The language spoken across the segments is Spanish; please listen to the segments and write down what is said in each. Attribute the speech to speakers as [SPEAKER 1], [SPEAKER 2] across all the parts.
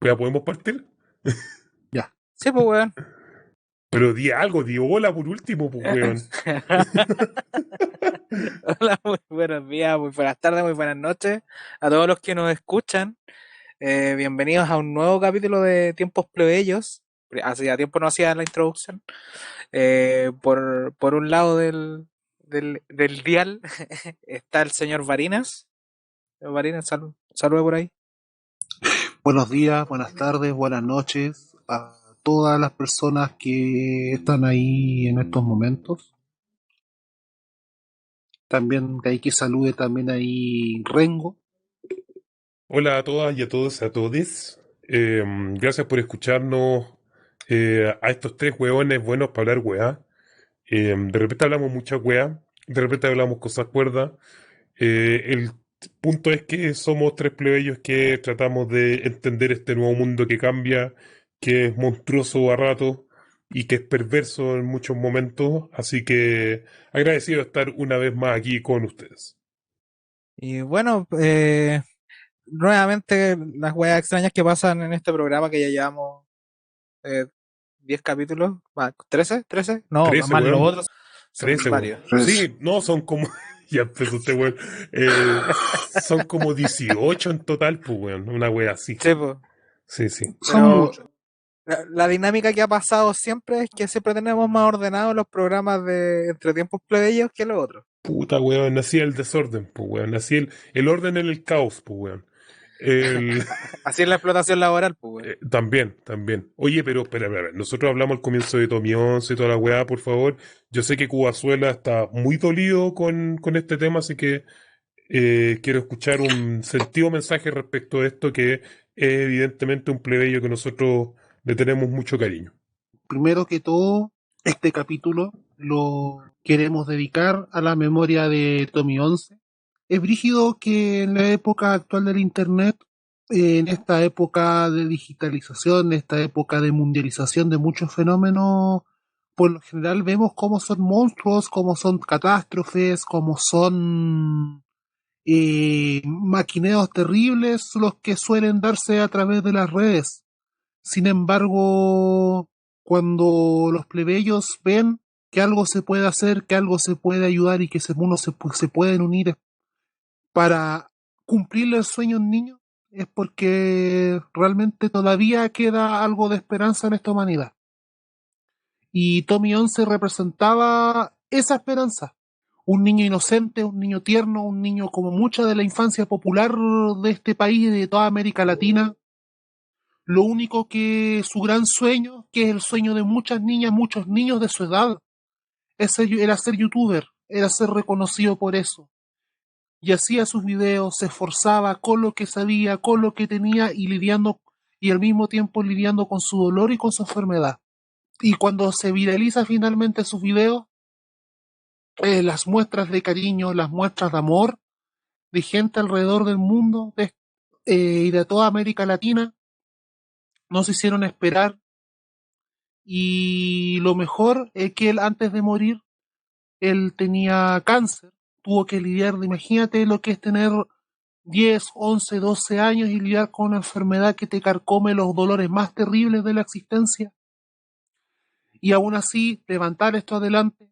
[SPEAKER 1] ¿Ya podemos partir?
[SPEAKER 2] Ya.
[SPEAKER 3] Sí, pues, weón.
[SPEAKER 1] Pero di algo, di hola por último, pues, weón.
[SPEAKER 3] Hola, muy buenos días, muy buenas tardes, muy buenas noches a todos los que nos escuchan. Bienvenidos a un nuevo capítulo de Tiempos Plebeyos. Hacía tiempo no hacía la introducción. Por un lado del dial está el señor Varinas. Varinas, salude por ahí.
[SPEAKER 2] Buenos días, buenas tardes, buenas noches a todas las personas que están ahí en estos momentos. También de ahí que salude también ahí Rengo.
[SPEAKER 1] Hola a todas y a todos, a todes. Gracias por escucharnos a estos tres hueones buenos para hablar weá. De repente hablamos mucha weá, de repente hablamos cosas cuerdas. El punto es que somos tres plebeyos que tratamos de entender este nuevo mundo que cambia, que es monstruoso a ratos y que es perverso en muchos momentos. Así que agradecido de estar una vez más aquí con ustedes.
[SPEAKER 3] Y bueno, nuevamente las weas extrañas que pasan en este programa que ya llevamos eh, 10 capítulos, ¿13? No,
[SPEAKER 1] 13,
[SPEAKER 3] más los
[SPEAKER 1] weón.
[SPEAKER 3] otros son
[SPEAKER 1] 13, weón.
[SPEAKER 3] varios.
[SPEAKER 1] Sí, no, son como. Ya empezó este weón. Son como 18 en total, pues, weón. Una wea así.
[SPEAKER 3] Sí, pues,
[SPEAKER 1] Sí, sí.
[SPEAKER 3] pero
[SPEAKER 2] Son
[SPEAKER 3] la dinámica que ha pasado siempre es que siempre tenemos más ordenados los programas de entre tiempos plebeyos que los otros.
[SPEAKER 1] Puta, weón. Nací el desorden, pues, weón. Nací el orden en el caos, pues, weón. El.
[SPEAKER 3] Así es la explotación laboral, pues, weón.
[SPEAKER 1] También, también. Oye, pero espera. Nosotros hablamos al comienzo de Tommy 11 y toda la weá, por favor. Yo sé que Cubazuela está muy dolido con este tema, así que quiero escuchar un sentido mensaje respecto a esto que es evidentemente un plebeyo que nosotros le tenemos mucho cariño.
[SPEAKER 2] primero que todo, este capítulo lo queremos dedicar a la memoria de Tommy 11. Es brígido que en la época actual del Internet, en esta época de digitalización, en esta época de mundialización de muchos fenómenos, por lo general vemos cómo son monstruos, cómo son catástrofes, cómo son maquineos terribles los que suelen darse a través de las redes. Sin embargo, cuando los plebeyos ven que algo se puede hacer, que algo se puede ayudar y que se pueden unir para cumplirle el sueño a un niño, es porque realmente todavía queda algo de esperanza en esta humanidad. Y Tommy 11 representaba esa esperanza. Un niño inocente, un niño tierno, un niño como mucha de la infancia popular de este país y de toda América Latina. Lo único que su gran sueño, que es el sueño de muchas niñas, muchos niños de su edad, era ser youtuber, era ser reconocido por eso. Y hacía sus videos, se esforzaba con lo que sabía, con lo que tenía y al mismo tiempo lidiando con su dolor y con su enfermedad. Y cuando se viraliza finalmente sus videos, las muestras de cariño, las muestras de amor de gente alrededor del mundo y de toda América Latina, no se hicieron esperar. Y lo mejor es que él antes de morir, él tenía cáncer, tuvo que lidiar, imagínate lo que es tener 10 11 12 años y lidiar con una enfermedad que te carcome los dolores más terribles de la existencia y aún así levantar esto adelante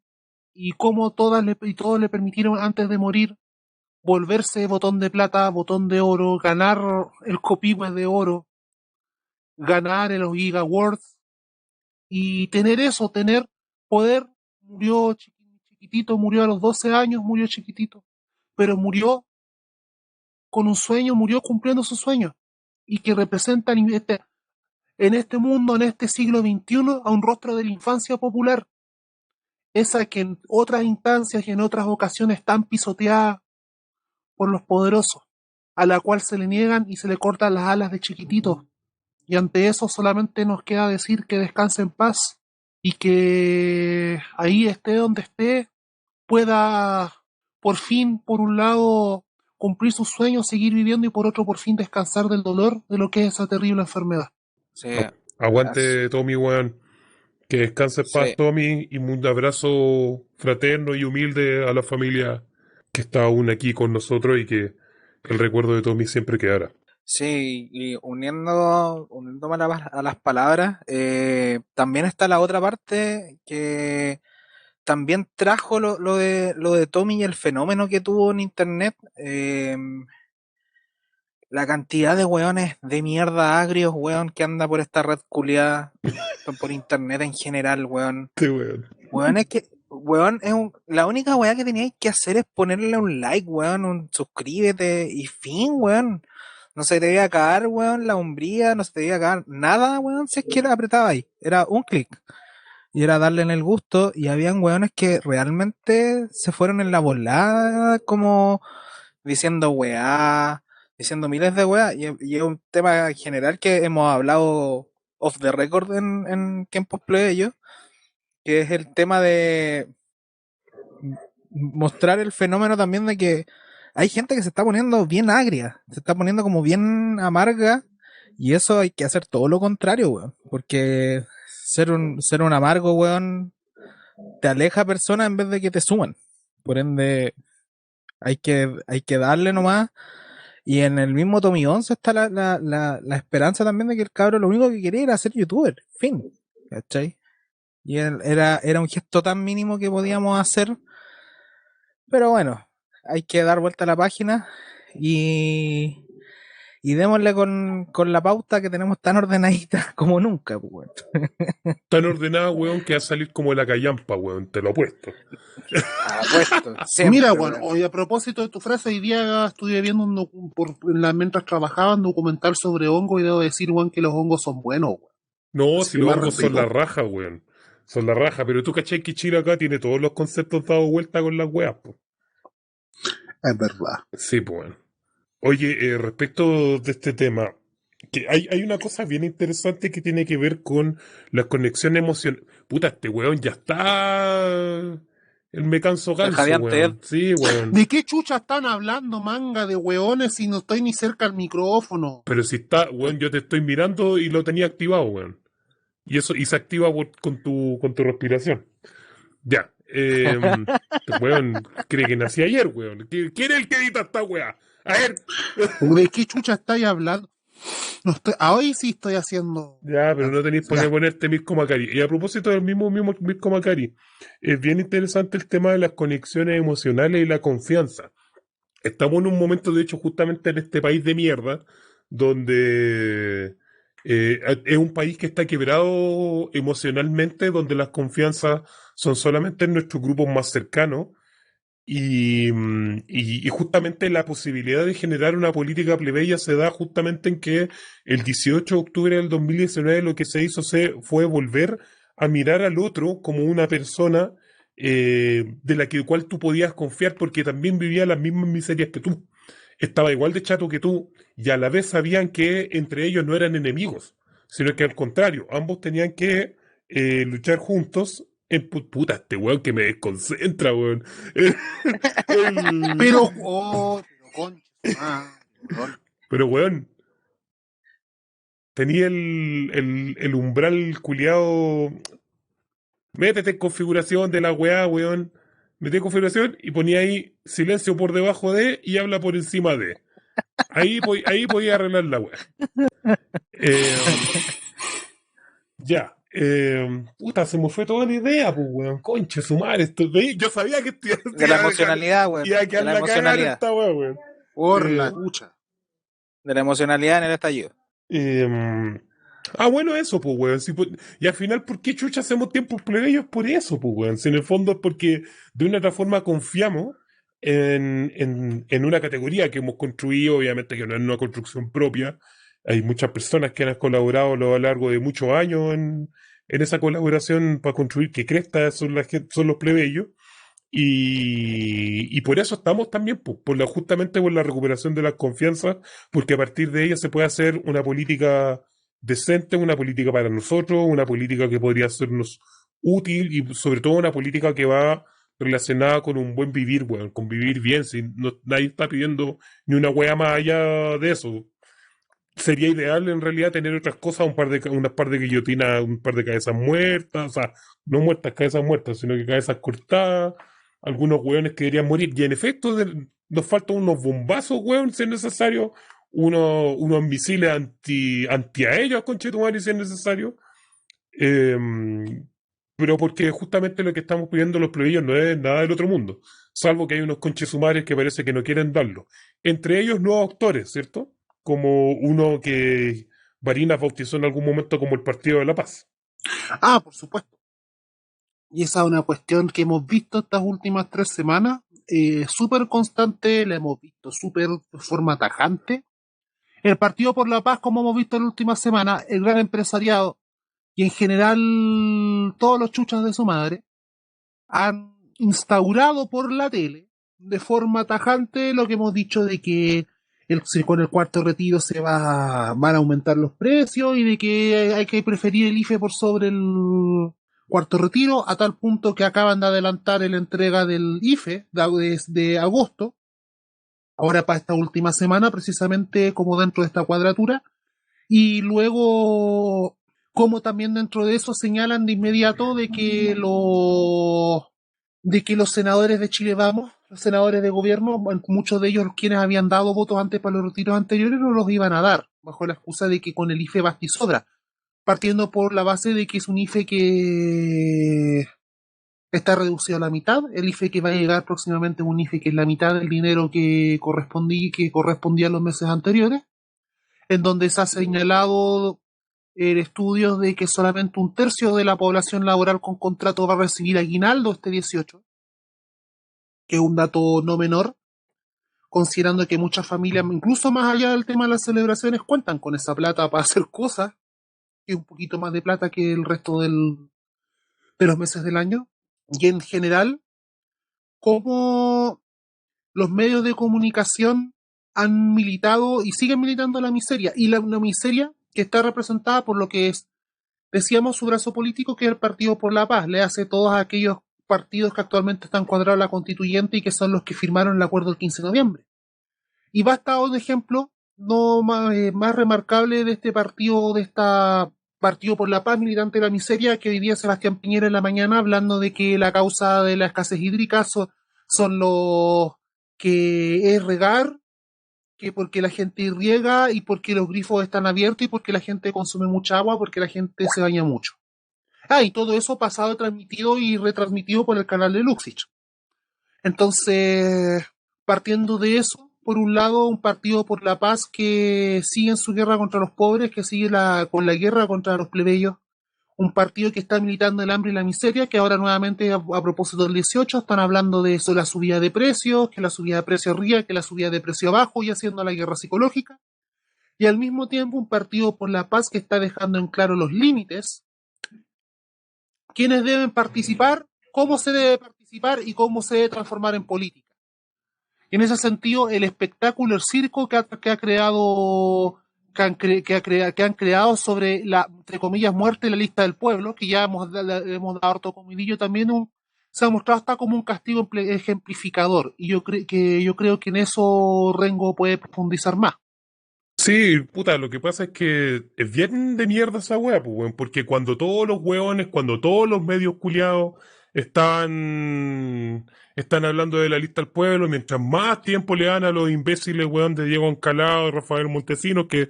[SPEAKER 2] y como todos le permitieron antes de morir volverse botón de plata, botón de oro, ganar el Copihue de oro, ganar el Giga Awards y tener eso, tener poder. Murió chiquitito, murió a los 12 años, murió chiquitito, pero murió con un sueño, murió cumpliendo su sueño y que representa en este mundo, en este siglo XXI, a un rostro de la infancia popular, esa que en otras instancias y en otras ocasiones están pisoteada por los poderosos, a la cual se le niegan y se le cortan las alas de chiquititos. Y ante eso solamente nos queda decir que descanse en paz y que ahí esté donde esté, pueda por fin, por un lado, cumplir sus sueños, seguir viviendo y por otro, por fin descansar del dolor de lo que es esa terrible enfermedad.
[SPEAKER 3] Sí,
[SPEAKER 1] Aguante, Tommy, weón. Que descanse en paz,
[SPEAKER 3] sí.
[SPEAKER 1] Tommy, y un abrazo fraterno y humilde a la familia que está aún aquí con nosotros y que el recuerdo de Tommy siempre quedará.
[SPEAKER 3] Sí, y uniéndome a las palabras, también está la otra parte que también trajo lo de Tommy y el fenómeno que tuvo en internet. La cantidad de weones de mierda agrios, weón, que anda por esta red culiada, por internet en general, weón.
[SPEAKER 1] Este weón.
[SPEAKER 3] Weón, es que, weón, la única weá que teníais que hacer es ponerle un like, weón, un suscríbete y fin, weón. No se te debía caer, weón, la umbría, no se te debía caer nada, weón, si es que la apretaba ahí. Era un clic. Y era darle en el gusto, y habían weones que realmente se fueron en la volada, como diciendo weá, diciendo miles de weá, y es un tema general que hemos hablado off the record en tiempos plebeyos, que es el tema de mostrar el fenómeno también de que hay gente que se está poniendo bien agria, se está poniendo como bien amarga, y eso hay que hacer todo lo contrario, weón, porque ser un amargo, weón, te aleja a personas en vez de que te suman. Por ende, hay que darle nomás. Y en el mismo Tommy 11 está la esperanza también de que el cabro lo único que quería era ser youtuber. Fin. ¿Cachai? Y era un gesto tan mínimo que podíamos hacer. Pero bueno, hay que dar vuelta a la página y, y démosle con la pauta que tenemos tan ordenadita como nunca. Pues, bueno.
[SPEAKER 1] Tan ordenada, weón, que va a salir como la callampa, weón, te lo apuesto.
[SPEAKER 3] Apuesto, siempre,
[SPEAKER 2] Mira, bueno,
[SPEAKER 3] weón.
[SPEAKER 2] hoy a propósito de tu frase, hoy día estuve viendo mientras trabajaba un documental sobre hongo y debo decir, weón, que los hongos son buenos, weón.
[SPEAKER 1] No,
[SPEAKER 2] Así
[SPEAKER 1] si
[SPEAKER 2] que
[SPEAKER 1] los
[SPEAKER 2] más
[SPEAKER 1] hongos son la
[SPEAKER 2] rico.
[SPEAKER 1] raja, weón. Son la raja, pero tú cachai que Chile acá tiene todos los conceptos dados vuelta con las weas, pues.
[SPEAKER 2] Es verdad.
[SPEAKER 1] Sí, pues, weón. Oye, respecto de este tema, que hay una cosa bien interesante que tiene que ver con la conexión emocional. Puta, este weón ya está. El me canso
[SPEAKER 3] El
[SPEAKER 1] ganso,
[SPEAKER 3] jadeante Ed.
[SPEAKER 1] weón. Sí, weón.
[SPEAKER 2] ¿De qué chucha están hablando, manga de weones, si no estoy ni cerca al micrófono?
[SPEAKER 1] Pero si está, weón, yo te estoy mirando y lo tenía activado, weón. Y eso, y se activa con tu respiración. Ya. Weón, cree que nací ayer, weón. ¿Quién es el que edita esta weá? A ver.
[SPEAKER 2] ¿De qué chucha estáis hablando? No estoy, hoy sí estoy haciendo.
[SPEAKER 1] Ya, pero no tenéis por qué
[SPEAKER 2] Ya.
[SPEAKER 1] ponerte Mirko Macari. Y a propósito del mismo Mirko Macari, es bien interesante el tema de las conexiones emocionales y la confianza. Estamos en un momento, de hecho, justamente en este país de mierda, donde es un país que está quebrado emocionalmente, donde las confianzas son solamente en nuestros grupos más cercanos. Y justamente la posibilidad de generar una política plebeya se da justamente en que el 18 de octubre del 2019 lo que se hizo fue volver a mirar al otro como una persona de la cual tú podías confiar porque también vivía las mismas miserias que tú. Estaba igual de chato que tú y a la vez sabían que entre ellos no eran enemigos, sino que al contrario, ambos tenían que luchar juntos puta, este weón que me desconcentra, weón. El-
[SPEAKER 2] Pero, oh, pero concha, weón.
[SPEAKER 1] Pero, weón, tenía el umbral culiado. Métete en configuración de la weá, weón. Metí en configuración y ponía ahí silencio por debajo de y habla por encima de. Ahí podía arreglar la weá. Ya. Puta, se me fue toda la idea, pues, weón. Conche, su madre. Yo sabía que
[SPEAKER 3] De la emocionalidad, weón.
[SPEAKER 1] iba a
[SPEAKER 3] De
[SPEAKER 1] quedar
[SPEAKER 3] la
[SPEAKER 1] la cagada en
[SPEAKER 3] emocionalidad.
[SPEAKER 1] esta weá, weón.
[SPEAKER 2] Por
[SPEAKER 1] Eh,
[SPEAKER 2] la chucha.
[SPEAKER 3] De la emocionalidad en el estallido.
[SPEAKER 1] Eh, bueno, eso, pues, weón. Sí, pues, y al final, ¿por qué chucha hacemos tiempos plebeyos? Por eso, pues, weón. Si en el fondo es porque de una otra forma confiamos en una categoría que hemos construido, obviamente que no es una construcción propia. Hay muchas personas que han colaborado a lo largo de muchos años en esa colaboración para construir que cresta son los plebeyos. Y por eso estamos también, pues, justamente por la recuperación de la confianza, porque a partir de ella se puede hacer una política decente, una política para nosotros, una política que podría sernos útil y sobre todo una política que va relacionada con un buen vivir, bueno, con vivir bien, sin, nadie está pidiendo ni una wea más allá de eso. Sería ideal en realidad tener otras cosas, unas par de guillotinas, un par de cabezas muertas, o sea, no muertas, cabezas muertas, sino que cabezas cortadas, algunos hueones que deberían morir. Y en efecto, nos faltan unos bombazos, hueón, si es necesario, unos misiles antiaéreos, conchetumare, si es necesario. Eh, pero porque justamente lo que estamos pidiendo los plebeyos no es nada del otro mundo, salvo que hay unos conchesumares que parece que no quieren darlo. Entre ellos nuevos actores, ¿cierto? Como uno que Varinas bautizó en algún momento como el Partido de la Paz.
[SPEAKER 2] Ah, por supuesto. Y esa es una cuestión que hemos visto estas últimas 3 semanas, súper constante, la hemos visto súper de forma tajante. El Partido por la Paz, como hemos visto en las últimas semanas, el gran empresariado y en general todos los chuchas de su madre han instaurado por la tele de forma tajante lo que hemos dicho de que con el cuarto retiro van a aumentar los precios y de que hay que preferir el IFE por sobre el cuarto retiro, a tal punto que acaban de adelantar la entrega del IFE de agosto, ahora para esta última semana, precisamente como dentro de esta cuadratura, y luego como también dentro de eso señalan de inmediato de que los senadores de Chile Vamos, los senadores de gobierno, muchos de ellos quienes habían dado votos antes para los retiros anteriores, no los iban a dar, bajo la excusa de que con el IFE basta y sobra, partiendo por la base de que es un IFE que está reducido a la mitad. El IFE que va a llegar próximamente es un IFE que es la mitad del dinero que correspondía a los meses anteriores, en donde se ha señalado estudios de que solamente un tercio de la población laboral con contrato va a recibir aguinaldo este 18, que es un dato no menor, considerando que muchas familias, incluso más allá del tema de las celebraciones, cuentan con esa plata para hacer cosas, que es un poquito más de plata que el resto de los meses del año. Y en general, cómo los medios de comunicación han militado y siguen militando la miseria, y una miseria que está representada por lo que decíamos su brazo político, que es el Partido por la Paz, le hace todos aquellos partidos que actualmente están cuadrados en la constituyente y que son los que firmaron el acuerdo el 15 de noviembre. Y basta un ejemplo no más remarcable de este partido, Partido por la Paz, militante de la miseria, que hoy día Sebastián Piñera en la mañana hablando de que la causa de la escasez hídrica son los que es regar, que porque la gente riega y porque los grifos están abiertos y porque la gente consume mucha agua, porque la gente se baña mucho. Ah, y todo eso pasado, transmitido y retransmitido por el canal de Luxich. Entonces, partiendo de eso, por un lado, un partido por la paz que sigue en su guerra contra los pobres, que sigue con la guerra contra los plebeyos, un partido que está militando el hambre y la miseria, que ahora nuevamente, a propósito del 18, están hablando de eso, la subida de precios, que la subida de precios arriba, que la subida de precio abajo, y haciendo la guerra psicológica. Y al mismo tiempo un partido por la paz que está dejando en claro los límites, quiénes deben participar, cómo se debe participar y cómo se debe transformar en política. Y en ese sentido, el espectáculo, el circo que ha creado que han creado sobre la, entre comillas, muerte de la lista del pueblo, que ya hemos dado harto comidillo también, se ha mostrado hasta como un castigo ejemplificador. Y yo creo que en eso Rengo puede profundizar más.
[SPEAKER 1] Sí, puta, lo que pasa es que es bien de mierda esa wea, pues, weón, porque cuando todos los weones, cuando todos los medios culiados están hablando de la lista del pueblo, mientras más tiempo le dan a los imbéciles, weón, de Diego Encalado, Rafael Montesinos, que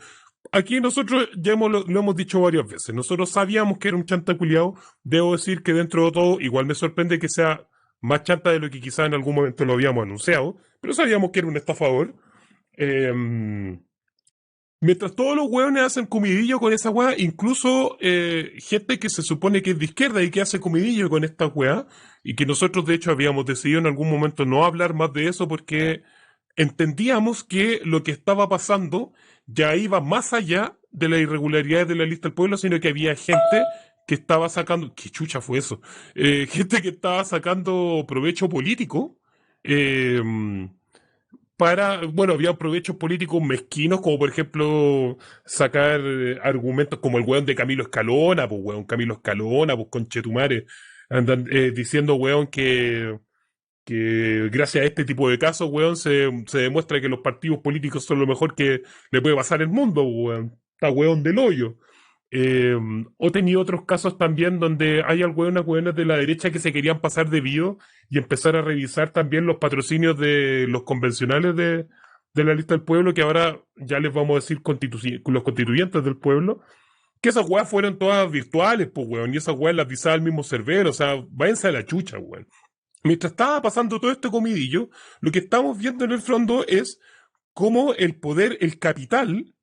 [SPEAKER 1] aquí nosotros ya lo hemos dicho varias veces, nosotros sabíamos que era un chanta culiado, debo decir que dentro de todo, igual me sorprende que sea más chanta de lo que quizá en algún momento lo habíamos anunciado, pero sabíamos que era un estafador. Mientras todos los hueones hacen comidillo con esa weá, incluso gente que se supone que es de izquierda y que hace comidillo con esta weá, y que nosotros de hecho habíamos decidido en algún momento no hablar más de eso porque entendíamos que lo que estaba pasando ya iba más allá de las irregularidades de la lista del pueblo, sino que había gente que estaba sacando, ¿qué chucha fue eso? Gente que estaba sacando provecho político. eh, bueno, había provechos políticos mezquinos, como por ejemplo sacar argumentos como el weón de Camilo Escalona, pues weón, Camilo Escalona, pues conchetumare, andan diciendo, weón, que gracias a este tipo de casos, weón, se demuestra que los partidos políticos son lo mejor que le puede pasar al mundo, weón, está weón del hoyo. O tenía otros casos también donde hay algunas weones de la derecha que se querían pasar de vivo y empezar a revisar también los patrocinios de los convencionales de la lista del pueblo, que ahora ya les vamos a decir los constituyentes del pueblo, que esas weas fueron todas virtuales, pues, weón, y esas weas las visaba el mismo Cervero, o sea, váyanse a la chucha, weón. Mientras estaba pasando todo este comidillo, lo que estamos viendo en el fondo es cómo el poder, el capital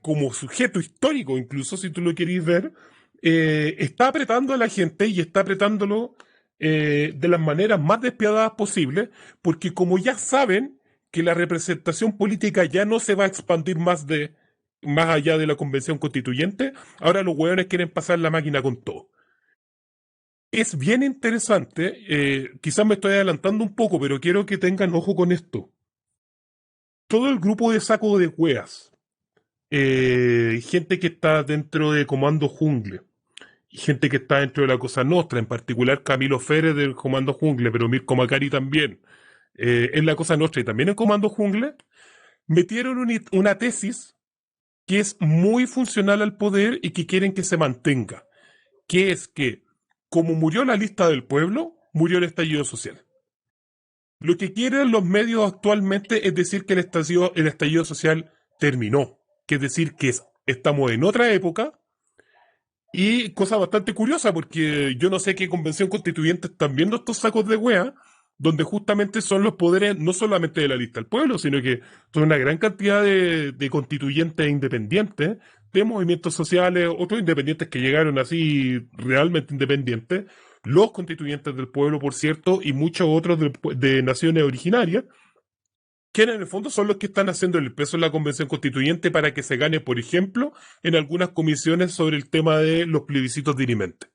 [SPEAKER 1] como sujeto histórico, incluso si tú lo querés ver, está apretando a la gente y está apretándolo de las maneras más despiadadas posibles, porque como ya saben que la representación política ya no se va a expandir más allá de la convención constituyente, ahora los hueones quieren pasar la máquina con todo. Es bien interesante, quizás me estoy adelantando un poco, pero quiero que tengan ojo con esto. Todo el grupo de saco de hueas, gente que está dentro de Comando Jungle, y gente que está dentro de la Cosa Nostra, en particular Camilo Férez del Comando Jungle, pero Mirko Macari también, en la Cosa Nostra y también en Comando Jungle, metieron una tesis que es muy funcional al poder y que quieren que se mantenga, que es que, como murió la lista del pueblo, murió el estallido social. Lo que quieren los medios actualmente es decir que el estallido social terminó, que es decir que estamos en otra época. Y cosa bastante curiosa, porque yo no sé qué convención constituyente están viendo estos sacos de wea, donde justamente son los poderes no solamente de la lista del pueblo, sino que son una gran cantidad de constituyentes independientes, de movimientos sociales, otros independientes que llegaron así realmente independientes, los constituyentes del pueblo, por cierto, y muchos otros de naciones originarias, que en el fondo son los que están haciendo el peso en la convención constituyente para que se gane, por ejemplo, en algunas comisiones sobre el tema de los plebiscitos dirimentes.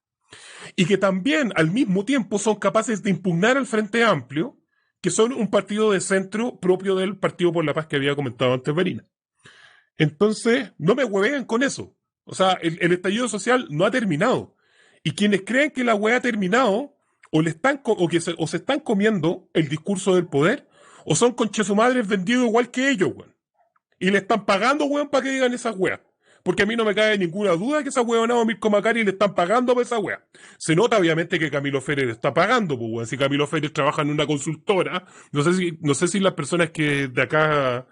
[SPEAKER 1] Y que también, al mismo tiempo, son capaces de impugnar al Frente Amplio, que son un partido de centro propio del Partido por la Paz que había comentado antes Verina. Entonces, no me huevean con eso. O sea, el estallido social no ha terminado. Y quienes creen que la hueá ha terminado, o se están comiendo el discurso del poder, o son conchesumadres vendidos igual que ellos, weón. Y le están pagando, weón, para que digan esas weas. Porque a mí no me cabe ninguna duda que esa weonada a Mirko Macari le están pagando por esa wea. Se nota obviamente que Camilo Férez está pagando, pues weón. Si Camilo Férez trabaja en una consultora, no sé si las personas que de acá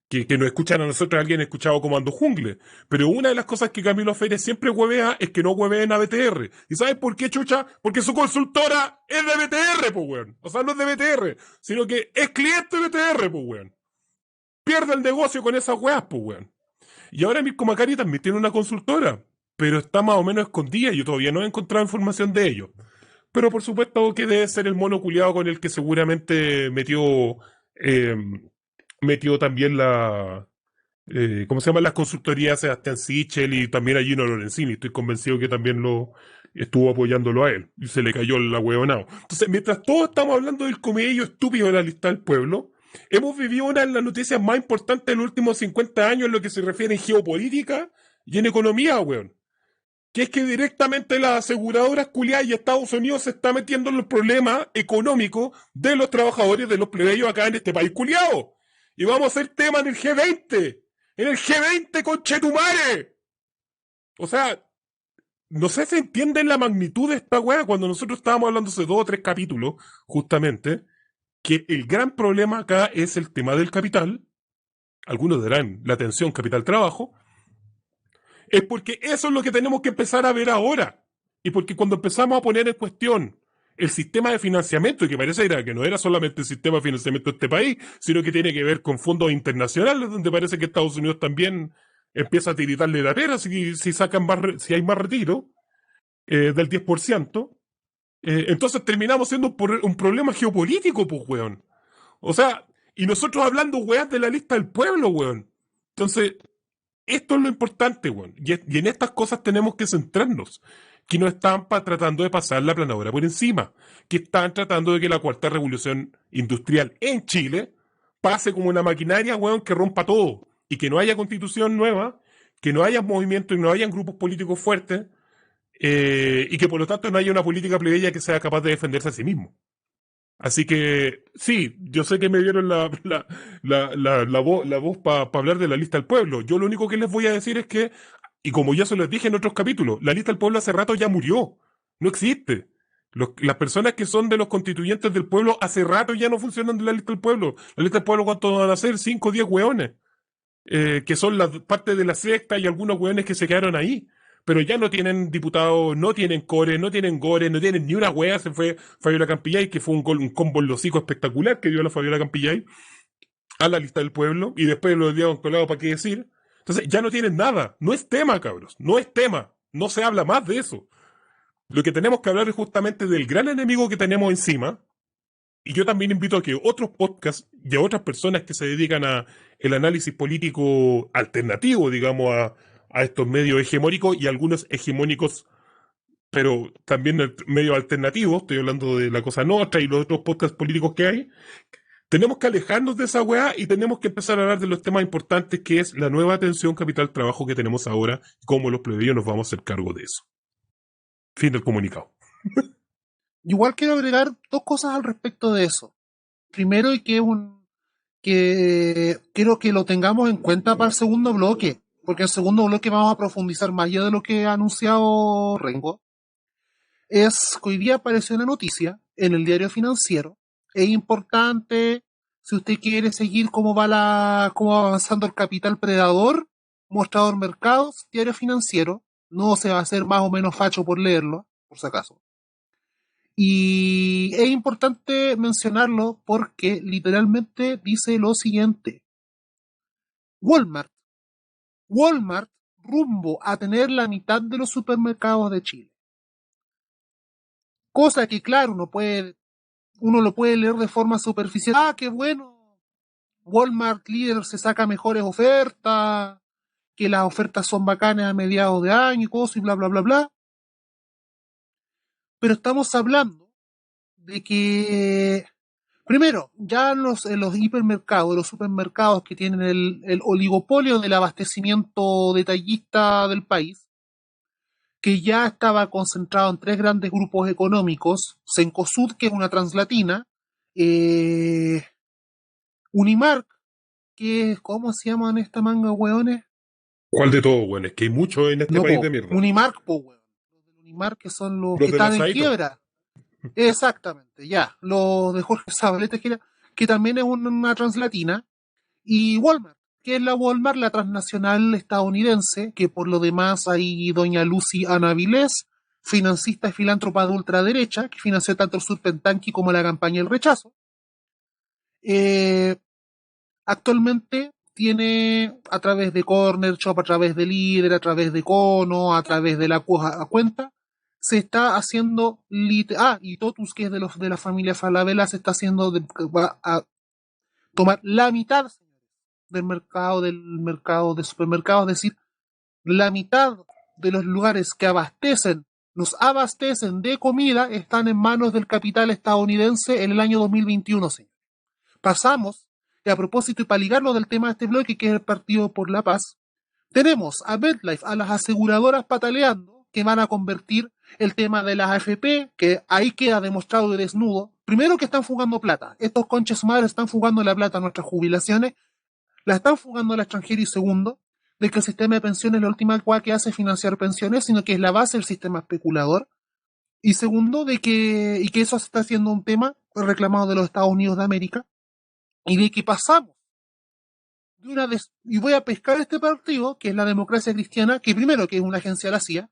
[SPEAKER 1] que nos escuchan a nosotros, alguien ha escuchado Comando Jungle. Pero una de las cosas que Camilo Férez siempre huevea es que no hueveen a BTR. ¿Y sabes por qué, chucha? Porque su consultora es de BTR, pues weón. O sea, no es de BTR, sino que es cliente de BTR, pues weón. Pierde el negocio con esas weas, pues weón. Y ahora Mirko Macari también tiene una consultora, pero está más o menos escondida y yo todavía no he encontrado información de ello. Pero por supuesto que debe ser el mono culiado con el que seguramente metió también ¿cómo se llama? Las consultorías Sebastián Sichel y también a Gino Lorenzini. Estoy convencido que también lo estuvo apoyándolo a él y se le cayó la huevonao. Entonces, mientras todos estamos hablando del comedillo estúpido de la lista del pueblo, hemos vivido una de las noticias más importantes de los últimos 50 años en lo que se refiere en geopolítica y en economía, weón. Que es que directamente las aseguradoras culiadas y Estados Unidos se está metiendo en los problemas económicos de los trabajadores de los plebeyos acá en este país culiado. Y vamos a hacer tema en el G20. En el G20, conchetumare. O sea, no sé si entienden la magnitud de esta weá cuando nosotros estábamos hablando hace 2 o 3 capítulos, justamente, que el gran problema acá es el tema del capital. Algunos dirán la tensión capital-trabajo. Es porque eso es lo que tenemos que empezar a ver ahora. Y porque cuando empezamos a poner en cuestión el sistema de financiamiento, y que parece que no era solamente el sistema de financiamiento de este país, sino que tiene que ver con fondos internacionales, donde parece que Estados Unidos también empieza a tiritarle la pera si hay más retiro del 10%. Entonces terminamos siendo un problema geopolítico, pues, weón. O sea, y nosotros hablando, weón, de la lista del pueblo, weón. Entonces, esto es lo importante, weón. Y en estas cosas tenemos que centrarnos. Que no están tratando de pasar la planadora por encima. Que están tratando de que la cuarta revolución industrial en Chile pase como una maquinaria, weón, que rompa todo. Y que no haya constitución nueva, que no haya movimiento y no haya grupos políticos fuertes. Y que por lo tanto no haya una política plebeya que sea capaz de defenderse a sí mismo. Así que, sí, yo sé que me dieron la voz para hablar de la lista del pueblo. Yo lo único que les voy a decir es que, y como ya se los dije en otros capítulos, la lista del pueblo hace rato ya murió. No existe. Las personas que son de los constituyentes del pueblo hace rato ya no funcionan de la lista del pueblo. La lista del pueblo, ¿cuántos van a ser? 5 o 10 hueones. Que son la parte de la secta y algunos hueones que se quedaron ahí. Pero ya no tienen diputados, no tienen core, no tienen gore, no tienen ni una hueá. Se fue Fabiola Campillay, que fue un combo en los hocico espectacular que dio la Fabiola Campillay a la lista del pueblo. Y después lo dio colado para qué decir. Entonces ya no tienen nada. No es tema, cabros. No es tema. No se habla más de eso. Lo que tenemos que hablar es justamente del gran enemigo que tenemos encima. Y yo también invito a que otros podcasts y a otras personas que se dedican a el análisis político alternativo, digamos, a estos medios hegemónicos y algunos hegemónicos, pero también medios alternativos, estoy hablando de La Cosa Nostra y los otros podcasts políticos que hay, tenemos que alejarnos de esa weá y tenemos que empezar a hablar de los temas importantes que es la nueva atención capital-trabajo que tenemos ahora y cómo los plebeyos nos vamos a hacer cargo de eso. Fin del comunicado.
[SPEAKER 2] Igual quiero agregar dos cosas al respecto de eso. Primero, y que quiero que lo tengamos en cuenta para el segundo bloque, porque en el segundo bloque vamos a profundizar más allá de lo que ha anunciado Rengo. Es que hoy día apareció una noticia en el diario financiero. Es importante, si usted quiere seguir cómo va avanzando el capital predador, mostrador mercados, diario financiero. No se va a hacer más o menos facho por leerlo, por si acaso. Y es importante mencionarlo porque literalmente dice lo siguiente. Walmart rumbo a tener la mitad de los supermercados de Chile. Cosa que, claro, uno lo puede leer de forma superficial. Ah, qué bueno. Walmart líder se saca mejores ofertas, que las ofertas son bacanas a mediados de año y cosas y bla, bla, bla, bla. Pero estamos hablando de que, primero, ya en los hipermercados, los supermercados que tienen el oligopolio del abastecimiento detallista del país, que ya estaba concentrado en tres grandes grupos económicos, Cencosud, que es una translatina, Unimark, que es, ¿cómo se llaman esta manga, hueones?
[SPEAKER 1] ¿Cuál de todos, weón? Es que hay muchos en este
[SPEAKER 2] No,
[SPEAKER 1] país
[SPEAKER 2] po,
[SPEAKER 1] de mierda.
[SPEAKER 2] Unimark, po, weón. Los del Unimark, que son los
[SPEAKER 1] Los
[SPEAKER 2] que
[SPEAKER 1] del
[SPEAKER 2] están en
[SPEAKER 1] asadito.
[SPEAKER 2] quiebra. Exactamente, ya. Los de Jorge Zabaleta, que también es una translatina. Y Walmart, que es la Walmart, la transnacional estadounidense, que por lo demás hay doña Lucy Ana Vilés, financista y filántropa de ultraderecha, que financió tanto el Surpentanqui como la campaña del rechazo. Actualmente tiene, a través de Corner Shop, a través de Líder, a través de Cono, a través de la cuenta, se está haciendo y Totus, que es de la familia Falabella, se está haciendo va a tomar la mitad del mercado de supermercados, es decir, la mitad de los lugares que nos abastecen de comida están en manos del capital estadounidense en el año 2021, señor. Pasamos, y a propósito, y para ligarlo del tema de este bloque, que es el Partido por la Paz, tenemos a MetLife, a las aseguradoras pataleando, que van a convertir el tema de las AFP, que ahí queda demostrado de desnudo. Primero, que están fugando plata. Estos conches madres están fugando la plata a nuestras jubilaciones, la están fugando al extranjero. Y segundo, de que el sistema de pensiones es la última cosa que hace financiar pensiones, sino que es la base del sistema especulador. Y segundo, y que eso se está haciendo un tema reclamado de los Estados Unidos de América, y de que pasamos de una vez, y voy a pescar este partido, que es la Democracia Cristiana, que primero, que es una agencia de la CIA,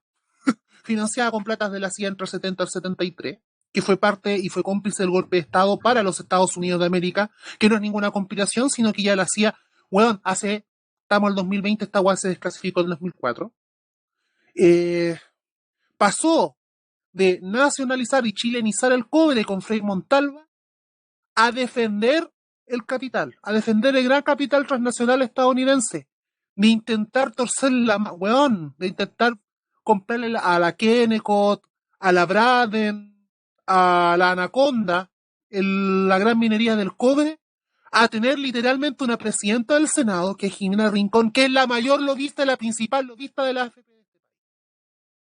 [SPEAKER 2] financiada con platas de la CIA entre el 70 y el 73, que fue parte y fue cómplice del golpe de Estado para los Estados Unidos de América, que no es ninguna conspiración, sino que ya la CIA, bueno, estamos en el 2020, esta guay se desclasificó en el 2004, pasó de nacionalizar y chilenizar el cobre con Frei Montalva a defender el capital, a defender el gran capital transnacional estadounidense, de intentar torcer de intentar comprarle a la Kennecott, a la Braden, a la Anaconda, la gran minería del cobre, a tener literalmente una presidenta del Senado, que es Jimena Rincón, que es la mayor lobista, la principal lobista de la AFP de este país.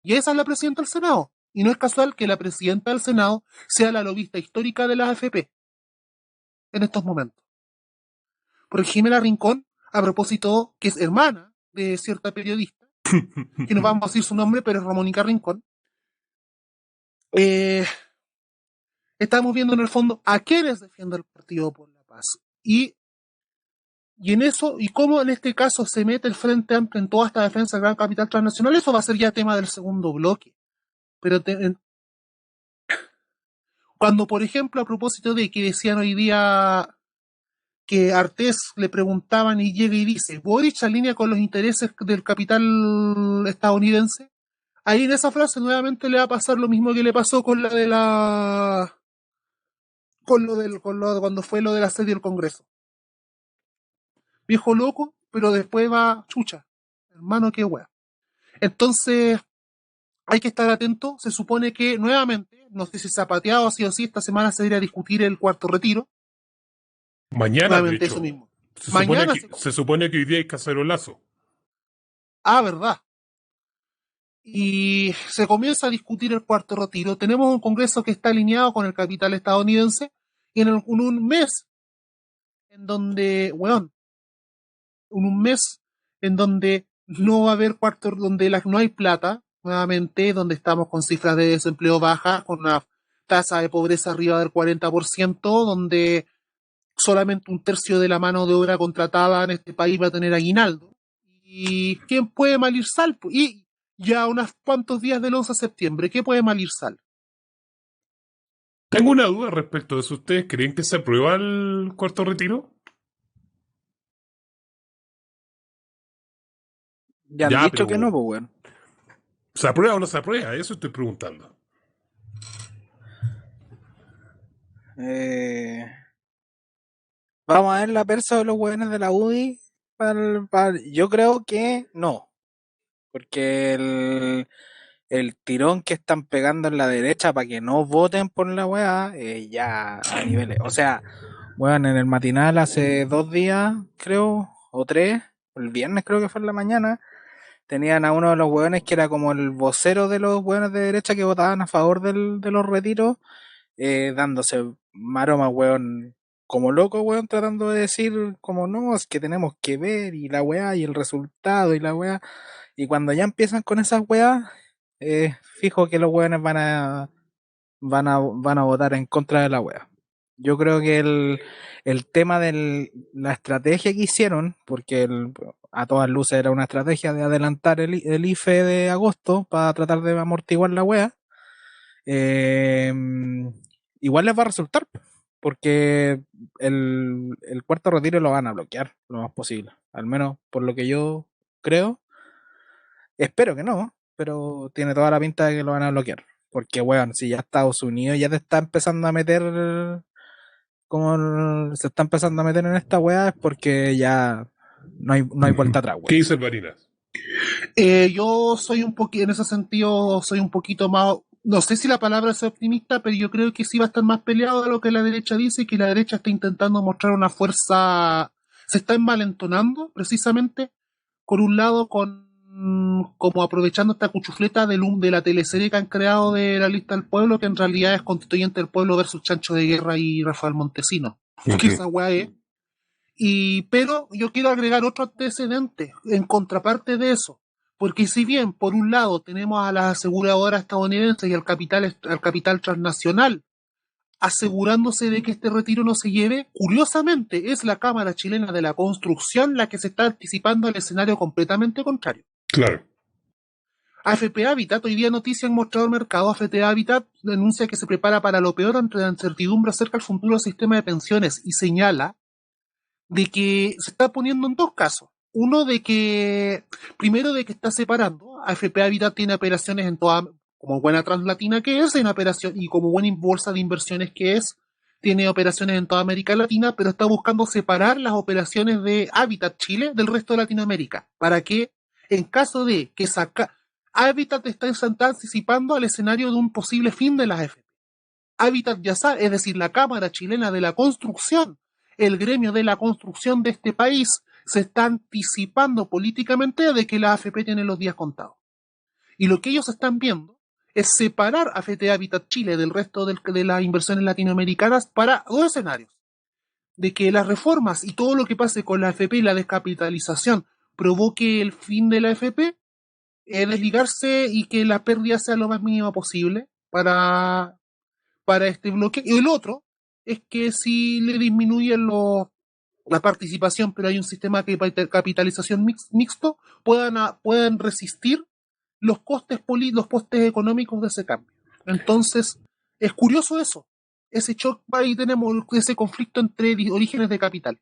[SPEAKER 2] Y esa es la presidenta del Senado. Y no es casual que la presidenta del Senado sea la lobista histórica de la AFP en estos momentos. Porque Jimena Rincón, a propósito, que es hermana de cierta periodista, que no vamos a decir su nombre, pero es Ramónica Rincón, Estamos viendo en el fondo a quiénes defiende el Partido por la Paz. Y en eso, y cómo en este caso se mete el Frente Amplio en toda esta defensa del gran capital transnacional, eso va a ser ya tema del segundo bloque. Pero cuando, por ejemplo, a propósito de que decían hoy día que Artés le preguntaban y llega y dice, Boric alinea con los intereses del capital estadounidense, ahí en esa frase nuevamente le va a pasar lo mismo que le pasó con la de la... con lo de cuando fue lo del asedio del Congreso. Viejo loco, pero después va chucha. Hermano, qué wea. Entonces, hay que estar atento. Se supone que nuevamente, no sé si se ha pateado así o sí, esta semana se irá a discutir el cuarto retiro.
[SPEAKER 1] Mañana, de
[SPEAKER 2] Nuevamente eso
[SPEAKER 1] hecho.
[SPEAKER 2] mismo.
[SPEAKER 1] Se supone
[SPEAKER 2] Mañana
[SPEAKER 1] se supone que hoy día hay cacerolazo.
[SPEAKER 2] Ah, verdad. Y se comienza a discutir el cuarto retiro. Tenemos un Congreso que está alineado con el capital estadounidense y en un mes en donde, weón, en un mes en donde no va a haber cuarto, donde no hay plata, nuevamente, donde estamos con cifras de desempleo bajas, con una tasa de pobreza arriba del 40%, donde solamente un tercio de la mano de obra contratada en este país va a tener aguinaldo. ¿Y quién puede malir sal? Y ya unos cuantos días del 11 de septiembre, ¿qué puede malir sal?
[SPEAKER 1] Tengo una duda respecto de eso. ¿Ustedes creen que se aprueba el cuarto retiro?
[SPEAKER 3] Ya han
[SPEAKER 1] Ya,
[SPEAKER 3] dicho que no,
[SPEAKER 1] pero
[SPEAKER 3] pues, weón.
[SPEAKER 1] ¿se aprueba o no se aprueba? Eso estoy preguntando.
[SPEAKER 3] Eh, Vamos a ver la persa de los weones de la UDI. Yo creo que no, porque el tirón que están pegando en la derecha para que no voten por la weá, ya a niveles. O sea, weón, en el matinal hace 2 días, creo, o 3, el viernes creo que fue en la mañana, tenían a uno de los weones que era como el vocero de los weones de derecha que votaban a favor de los retiros, dándose maroma, weón, como loco, weón, tratando de decir como no, es que tenemos que ver y la weá y el resultado y la weá. Y cuando ya empiezan con esas weas, fijo que los weones van a votar en contra de la wea. Yo creo que el tema de la estrategia que hicieron, porque a todas luces era una estrategia de adelantar el IFE de agosto para tratar de amortiguar la wea, eh, igual les va a resultar, porque el cuarto retiro lo van a bloquear lo más posible, al menos por lo que yo creo. Espero que no, pero tiene toda la pinta de que lo van a bloquear. Porque, weón, si ya Estados Unidos ya te está empezando a meter, se está empezando a meter en esta weá, es porque ya no hay vuelta atrás,
[SPEAKER 1] ¿Qué
[SPEAKER 3] weón.
[SPEAKER 1] dice el Barinas?
[SPEAKER 2] Yo soy un poquito, en ese sentido, soy un poquito más, no sé si la palabra es optimista, pero yo creo que sí va a estar más peleado de lo que la derecha dice, que la derecha está intentando mostrar una fuerza, se está envalentonando precisamente, por un lado, como aprovechando esta cuchufleta de la teleserie que han creado de la lista del pueblo, que en realidad es Constituyente del Pueblo versus Chancho de Guerra y Rafael Montesino. Que esa weá es. Pero yo quiero agregar otro antecedente en contraparte de eso, porque si bien por un lado tenemos a las aseguradoras estadounidenses y al capital transnacional asegurándose de que este retiro no se lleve, curiosamente es la Cámara Chilena de la Construcción la que se está anticipando al escenario completamente contrario.
[SPEAKER 1] Claro.
[SPEAKER 2] AFP Habitat, hoy día noticia en Mostrador Mercado, AFP Habitat denuncia que se prepara para lo peor ante la incertidumbre acerca del futuro sistema de pensiones y señala de que se está poniendo en dos casos. Uno de que, primero de que está separando, AFP Habitat tiene operaciones en toda, como buena translatina que es, en operación, y como buena bolsa de inversiones que es, tiene operaciones en toda América Latina, pero está buscando separar las operaciones de Habitat Chile del resto de Latinoamérica, para que, en caso de que Habitat está anticipando al escenario de un posible fin de las AFP. Habitat ya sabe, es decir, la Cámara Chilena de la Construcción, el gremio de la construcción de este país, se está anticipando políticamente de que la AFP tiene los días contados. Y lo que ellos están viendo es separar AFP Habitat Chile del resto de las inversiones latinoamericanas para dos escenarios. De que las reformas y todo lo que pase con la AFP y la descapitalización provoque el fin de la AFP, desligarse y que la pérdida sea lo más mínima posible para para este bloque. Y el otro es que si le disminuyen la participación, pero hay un sistema de capitalización mixto, puedan resistir los los costes económicos de ese cambio. Entonces, es curioso eso. Ese shock, ahí tenemos ese conflicto entre orígenes de capital.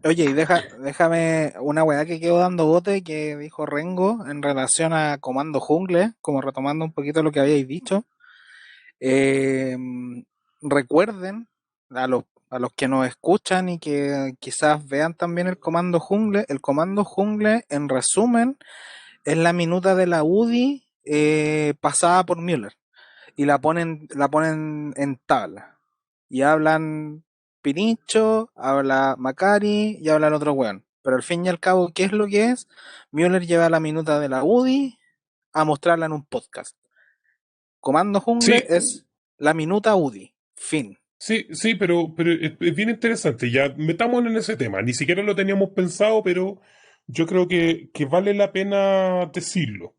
[SPEAKER 3] Oye, y déjame una weá que quedó dando bote que dijo Rengo en relación a Comando Jungle, como retomando un poquito lo que habíais dicho. Recuerden a los que nos escuchan y que quizás vean también el Comando Jungle, en resumen, es la minuta de la UDI pasada por Müller y la ponen en tabla y hablan Pirincho, habla Macari y habla el otro weón. Pero al fin y al cabo, ¿qué es lo que es? Müller lleva la minuta de la UDI a mostrarla en un podcast. Comando Jungle
[SPEAKER 1] Sí,
[SPEAKER 3] es la minuta UDI. Fin.
[SPEAKER 1] sí, pero es bien interesante. Ya metámonos en ese tema. Ni siquiera lo teníamos pensado, pero yo creo que vale la pena decirlo.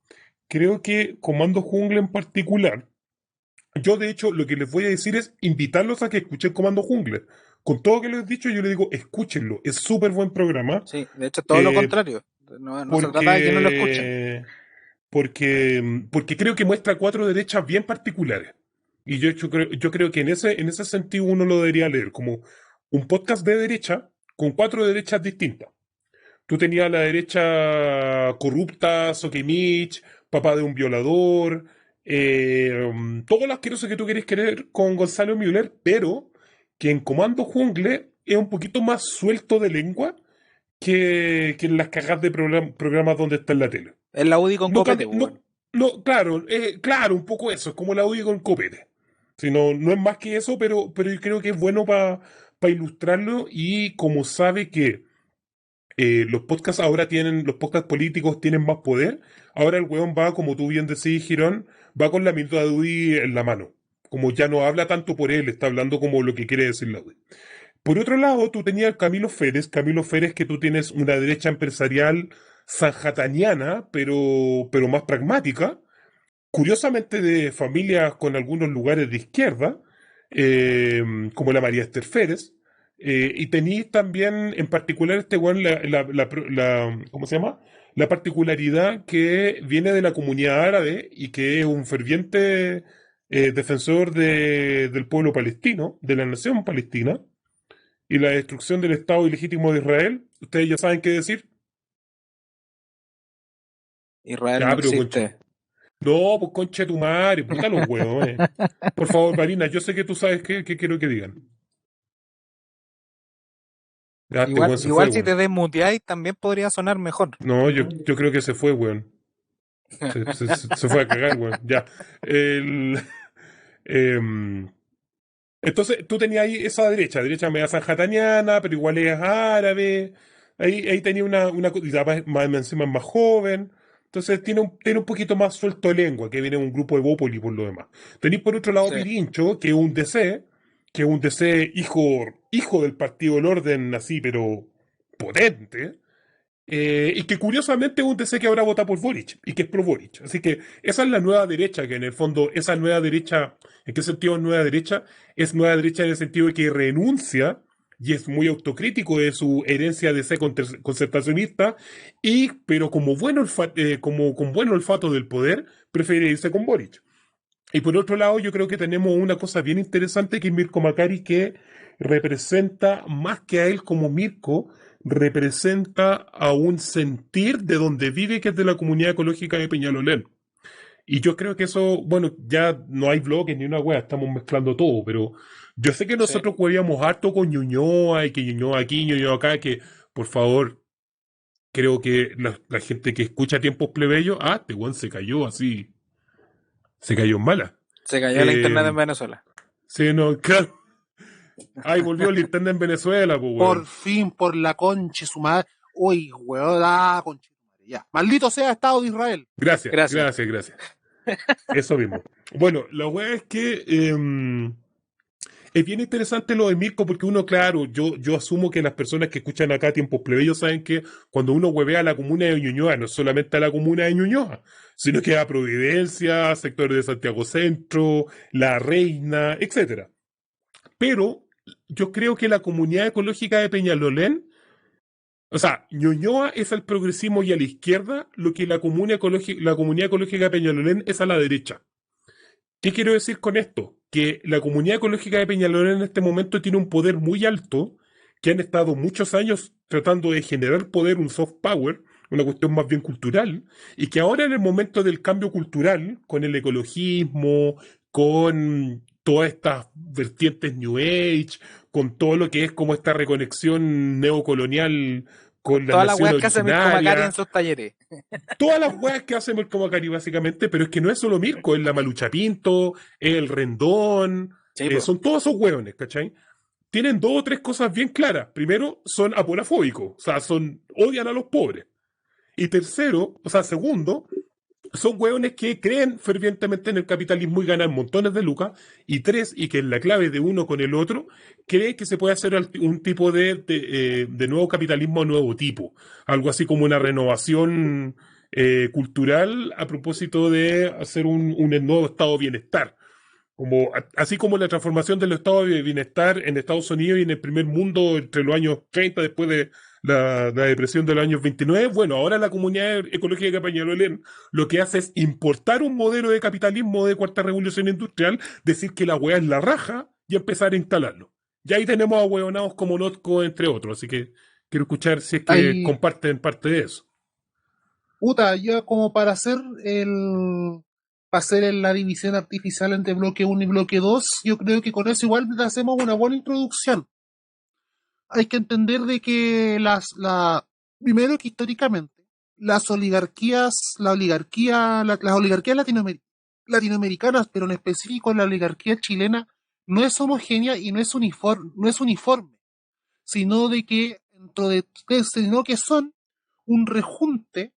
[SPEAKER 1] Creo que Comando Jungle en particular, yo de hecho lo que les voy a decir es invitarlos a que escuchen Comando Jungle. Con todo que les he dicho, yo les digo, escúchenlo. Es súper buen programa.
[SPEAKER 3] Sí, de hecho, todo lo
[SPEAKER 1] eh,
[SPEAKER 3] contrario. No se trata de que no lo escuchen.
[SPEAKER 1] porque porque creo que muestra cuatro derechas bien particulares. Y yo creo que en ese sentido uno lo debería leer como un podcast de derecha con cuatro derechas distintas. Tú tenías la derecha corrupta, Sokimich, papá de un violador, todo lo asqueroso que tú querés querer con Gonzalo Müller, pero que en Comando Jungle es un poquito más suelto de lengua que en las cajas de programas donde está en la tele.
[SPEAKER 3] Es la UDI con
[SPEAKER 1] No
[SPEAKER 3] copete,
[SPEAKER 1] cambia,
[SPEAKER 3] pues,
[SPEAKER 1] no,
[SPEAKER 3] weón.
[SPEAKER 1] no, claro, claro, un poco eso, es como la audio con copete. Si no, no es más que eso, pero yo creo que es bueno para ilustrarlo y como sabe que los podcasts ahora tienen, los podcasts políticos tienen más poder, ahora el weón va, como tú bien decís, Girón, va con la minuta de Dudi en la mano. Como ya no habla tanto por él, está hablando como lo que quiere decir la Dudi. Por otro lado, tú tenías Camilo Férez, que tú tienes una derecha empresarial sanjataniana, pero más pragmática, curiosamente de familias con algunos lugares de izquierda, eh, como la María Esther Férez, y tenéis también en particular este weón, ¿cómo se llama? La particularidad que viene de la comunidad árabe y que es un ferviente defensor del pueblo palestino, de la nación palestina, y la destrucción del Estado ilegítimo de Israel. Ustedes ya saben qué decir.
[SPEAKER 3] Israel no
[SPEAKER 1] Ya, pero concha.
[SPEAKER 3] existe.
[SPEAKER 1] No, pues concha de tu madre, puta los huevos, eh. Por favor, Marina, yo sé que tú sabes qué quiero que digan. Ya, este
[SPEAKER 3] Igual,
[SPEAKER 1] weón se fue,
[SPEAKER 3] igual si te
[SPEAKER 1] weón.
[SPEAKER 3] desmuteáis también podría sonar mejor.
[SPEAKER 1] No, yo creo que se fue, weón. Se fue a cagar, weón. Ya. El, em, entonces, tú tenías ahí esa derecha media sanjataniana, pero igual es árabe. Ahí tenía y más encima es más joven. Entonces tiene un poquito más suelto de lengua, que viene un grupo de Bópoli por lo demás. Tenéis por otro lado
[SPEAKER 3] Sí.
[SPEAKER 1] Pirincho, que es un DC hijo del Partido del Orden, así, pero potente. Y que curiosamente es un DC que ahora vota por Boric y que es pro Boric. Así que esa es la nueva derecha, que en el fondo, esa nueva derecha, ¿en qué sentido es nueva derecha? Es nueva derecha en el sentido de que renuncia y es muy autocrítico de su herencia de ser concertacionista, pero como como con buen olfato del poder, prefiere irse con Boric. Y por otro lado, yo creo que tenemos una cosa bien interesante que es Mirko Macari, que representa más que a él como Mirko, representa a un sentir de donde vive, que es de la comunidad ecológica de Peñalolén. Y yo creo que eso, bueno, ya no hay bloques ni una wea, estamos mezclando todo, pero yo sé que
[SPEAKER 3] Sí.
[SPEAKER 1] nosotros jugaríamos harto con Ñuñoa y que Ñuñoa aquí, Ñuñoa acá, que por favor, creo que la gente que escucha tiempos plebeyos, este weón se cayó así, se cayó en mala.
[SPEAKER 3] Se cayó la internet en
[SPEAKER 1] Eh,
[SPEAKER 3] Venezuela.
[SPEAKER 1] sí, no, claro. Ay, volvió el internet en Venezuela, pues,
[SPEAKER 2] Por
[SPEAKER 1] weón.
[SPEAKER 2] fin, por la concha su madre. Uy, weón, concha su madre. Ya. Maldito sea Estado de Israel.
[SPEAKER 3] Gracias.
[SPEAKER 1] Gracias. Eso mismo. Bueno, la weá es que es bien interesante lo de Mirko porque uno, claro, yo asumo que las personas que escuchan acá Tiempos Plebeyos saben que cuando uno huevea a la comuna de Ñuñoa, no es solamente a la comuna de Ñuñoa, sino que a Providencia, sectores de Santiago Centro, La Reina, etcétera. Pero yo creo que la comunidad ecológica de Peñalolén, o sea, Ñuñoa es al progresismo y a la izquierda, lo que la comunidad ecológica de Peñalolén es a la derecha. ¿Qué quiero decir con esto? Que la comunidad ecológica de Peñalolén en este momento tiene un poder muy alto, que han estado muchos años tratando de generar poder, un soft power, una cuestión más bien cultural, y que ahora en el momento del cambio cultural, con el ecologismo, con todas estas vertientes New Age, con todo lo que es como esta reconexión neocolonial con las
[SPEAKER 3] Todas las
[SPEAKER 1] naciones
[SPEAKER 3] weas que hace Mirko Macari en
[SPEAKER 1] originarias,
[SPEAKER 3] sus talleres.
[SPEAKER 1] todas las weas que hace Mirko Macari, básicamente, pero es que no es solo Mirko, es la Malucha Pinto, es el Rendón,
[SPEAKER 3] Sí, po.
[SPEAKER 1] son todos esos hueones, ¿cachai? Tienen dos o tres cosas bien claras. Primero, son aporafóbicos, o sea, odian a los pobres. Y tercero, o sea, segundo, son hueones que creen fervientemente en el capitalismo y ganan montones de lucas. Y tres, y que es la clave de uno con el otro, cree que se puede hacer un tipo de nuevo capitalismo a nuevo tipo. Algo así como una renovación cultural a propósito de hacer un nuevo estado de bienestar. Así como la transformación del estado de bienestar en Estados Unidos y en el primer mundo entre los años 30, después de la depresión de los años 29, bueno, ahora la comunidad ecológica de Peñalolén lo que hace es importar un modelo de capitalismo de cuarta revolución industrial, decir que la weá es la raja y empezar a instalarlo. Y ahí tenemos a hueonados como Notco, entre otros, así que quiero escuchar si es que
[SPEAKER 2] Hay,
[SPEAKER 1] comparten parte de eso.
[SPEAKER 2] puta, yo como para hacer la división artificial entre bloque uno y bloque 2, yo creo que con eso igual le hacemos una buena introducción. Hay que entender de que primero que históricamente las oligarquías, las oligarquías latinoamericanas, pero en específico la oligarquía chilena, no es homogénea y no es uniforme, sino de que sino que son un rejunte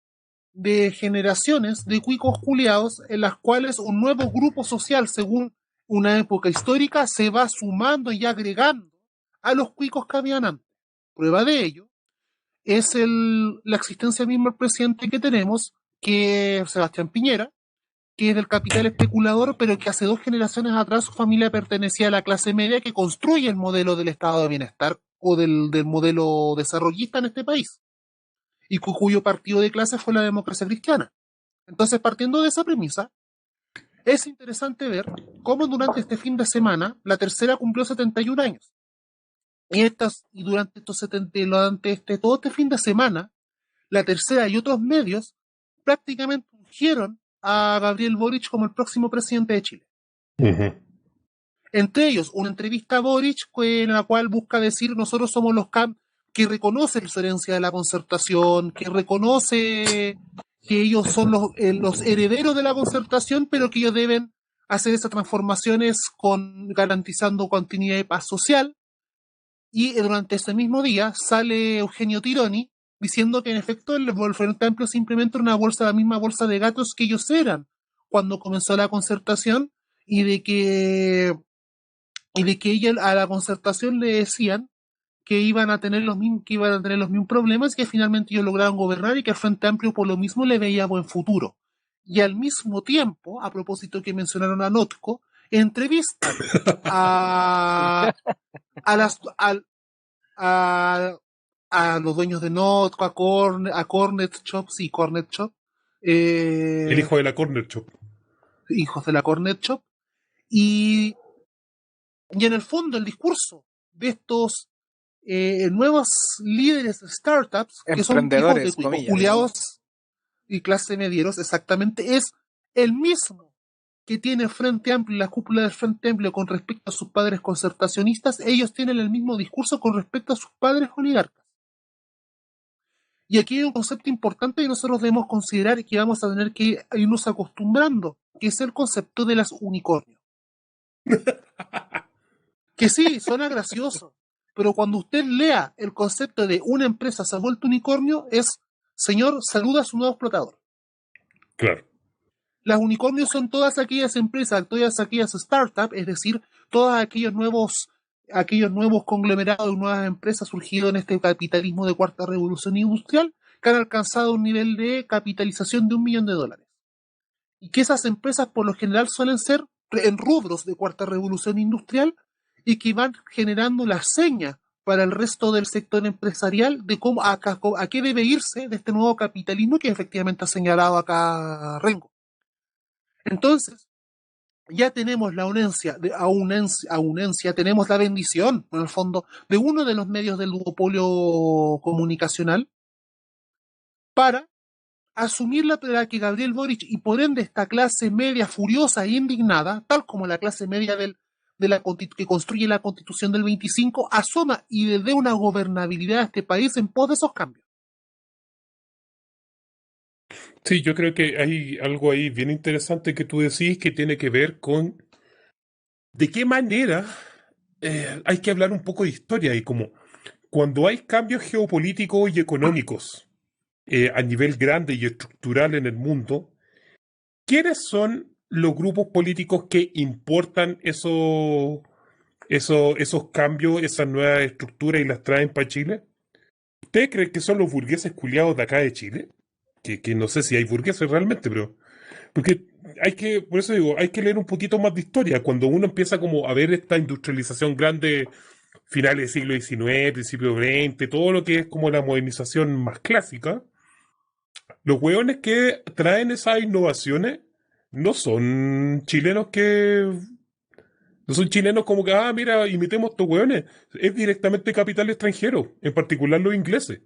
[SPEAKER 2] de generaciones de cuicos culiados en las cuales un nuevo grupo social, según una época histórica, se va sumando y agregando a los cuicos que habían antes. Prueba de ello es la existencia misma del presidente que tenemos, que es Sebastián Piñera, que es del capital especulador, pero que hace 2 generaciones atrás su familia pertenecía a la clase media que construye el modelo del estado de bienestar o del modelo desarrollista en este país, y cuyo partido de clase fue la democracia cristiana. Entonces, partiendo de esa premisa, es interesante ver cómo durante este fin de semana la tercera cumplió 71 años. Y durante todo este fin de semana, la tercera y otros medios prácticamente ungieron a Gabriel Boric como el próximo presidente de Chile.
[SPEAKER 1] Ujú.
[SPEAKER 2] Entre ellos, una entrevista a Boric en la cual busca decir nosotros somos que reconoce su herencia de la concertación, que reconoce que ellos son los herederos de la concertación, pero que ellos deben hacer esas transformaciones garantizando continuidad y paz social. Y durante ese mismo día sale Eugenio Tironi diciendo que en efecto el Frente Amplio simplemente era la misma bolsa de gatos que ellos eran cuando comenzó la concertación, y de que ella a la concertación le decían que iban a tener los mismos problemas, y que finalmente ellos lograron gobernar y que el Frente Amplio por lo mismo le veía buen futuro. Y al mismo tiempo, a propósito que mencionaron a Notco, entrevistan a, a, las, a, a los dueños de Notco, a Cornet Shop, sí, Cornet Shop,
[SPEAKER 1] El hijo de la Corner Shop.
[SPEAKER 2] hijos de la Cornet Shop, y en el fondo el discurso de estos nuevos líderes de startups, que son hijos de
[SPEAKER 3] Emprendedores,
[SPEAKER 2] cuicos
[SPEAKER 3] comillas.
[SPEAKER 2] culiados y clase medieros, exactamente, es el mismo que tiene el Frente Amplio y la cúpula del Frente Amplio con respecto a sus padres concertacionistas. Ellos tienen el mismo discurso con respecto a sus padres oligarcas. Y aquí hay un concepto importante que nosotros debemos considerar y que vamos a tener que irnos acostumbrando, que es el concepto de las unicornios. Que sí, suena gracioso, pero cuando usted lea el concepto de una empresa se ha vuelto unicornio, es, señor, saluda a su nuevo explotador.
[SPEAKER 1] Claro.
[SPEAKER 2] Las unicornios son todas aquellas empresas, todas aquellas startups, es decir, todos aquellos nuevos conglomerados y nuevas empresas surgidos en este capitalismo de cuarta revolución industrial que han alcanzado un nivel de capitalización de $1 millón. Y que esas empresas por lo general suelen ser en rubros de cuarta revolución industrial y que van generando la seña para el resto del sector empresarial de cómo a qué debe irse de este nuevo capitalismo que efectivamente ha señalado acá Rengo. Entonces, ya tenemos la aunencia, tenemos la bendición, en el fondo, de uno de los medios del duopolio comunicacional para asumir la que Gabriel Boric y por ende esta clase media furiosa e indignada, tal como la clase media que construye la constitución del 25, asoma y le dé una gobernabilidad a este país en pos de esos cambios.
[SPEAKER 1] Sí, yo creo que hay algo ahí bien interesante que tú decís que tiene que ver con de qué manera hay que hablar un poco de historia y como cuando hay cambios geopolíticos y económicos a nivel grande y estructural en el mundo, ¿quiénes son los grupos políticos que importan esos cambios, esas nuevas estructuras y las traen para Chile? ¿Usted cree que son los burgueses culiados de acá de Chile? Que no sé si hay burgueses realmente, pero porque por eso digo, hay que leer un poquito más de historia. Cuando uno empieza como a ver esta industrialización grande, finales del siglo XIX, principio XX, todo lo que es como la modernización más clásica, los hueones que traen esas innovaciones no son chilenos no son chilenos como que, mira, imitemos estos hueones. Es directamente capital extranjero, en particular los ingleses.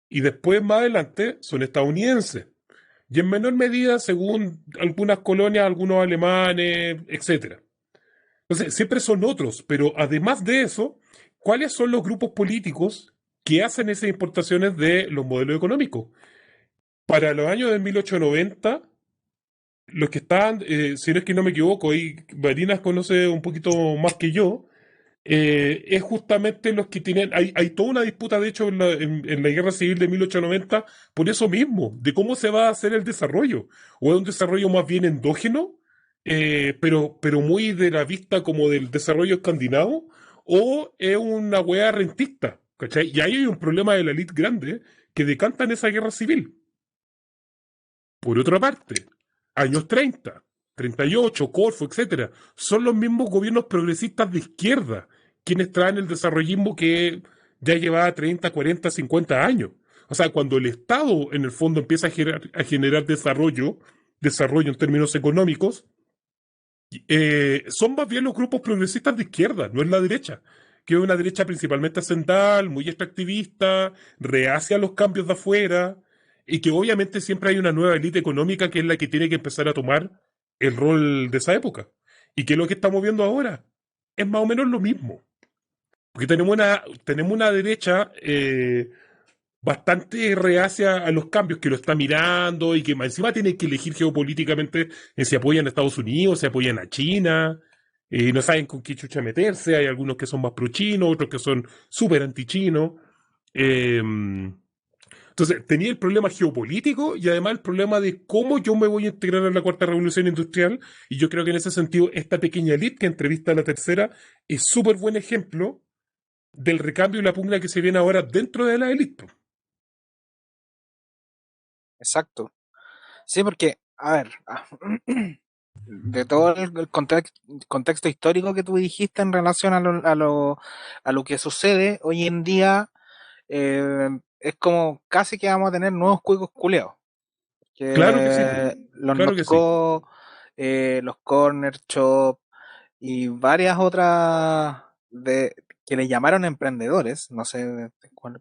[SPEAKER 1] Y después, más adelante, son estadounidenses. Y en menor medida, según algunas colonias, algunos alemanes, etcétera. Entonces, siempre son otros, pero además de eso, ¿cuáles son los grupos políticos que hacen esas importaciones de los modelos económicos? Para los años de 1890, los que estaban, si no es que no me equivoco, y Barinas conoce un poquito más que yo, es justamente los que tienen, hay toda una disputa de hecho en la guerra civil de 1890 por eso mismo, de cómo se va a hacer el desarrollo, o es un desarrollo más bien endógeno, pero muy de la vista como del desarrollo escandinavo, o es una hueá rentista, ¿cachai? Y ahí hay un problema de la élite grande que decantan esa guerra civil. Por otra parte, años 30, 38, Corfo, etcétera, son los mismos gobiernos progresistas de izquierda quienes traen el desarrollismo que ya llevaba 30, 40, 50 años. O sea, cuando el Estado en el fondo empieza a generar desarrollo en términos económicos, son más bien los grupos progresistas de izquierda, no es la derecha, que es una derecha principalmente central, muy extractivista, reacia a los cambios de afuera, y que obviamente siempre hay una nueva élite económica que es la que tiene que empezar a tomar el rol de esa época. ¿Y qué es lo que estamos viendo ahora? Es más o menos lo mismo. Porque tenemos una derecha bastante reacia a los cambios, que lo está mirando y que encima tiene que elegir geopolíticamente en si apoyan a Estados Unidos, si apoyan a China, no saben con qué chucha meterse, hay algunos que son más pro-chinos, otros que son súper anti-chinos. Eh, entonces, tenía el problema geopolítico y además el problema de cómo yo me voy a integrar en la cuarta revolución industrial, y yo creo que en ese sentido esta pequeña elite que entrevista a la tercera es súper buen ejemplo del recambio y la pugna que se viene ahora dentro de la élite.
[SPEAKER 3] Exacto. Sí, porque, a ver, de todo el contexto histórico que tú dijiste en relación a lo que sucede hoy en día, es como casi que vamos a tener nuevos cuicos culeados,
[SPEAKER 1] Claro que sí, po.
[SPEAKER 3] que los
[SPEAKER 1] Claro que sí.
[SPEAKER 3] Notco, los Corner Shop y varias otras que le llamaron emprendedores, no sé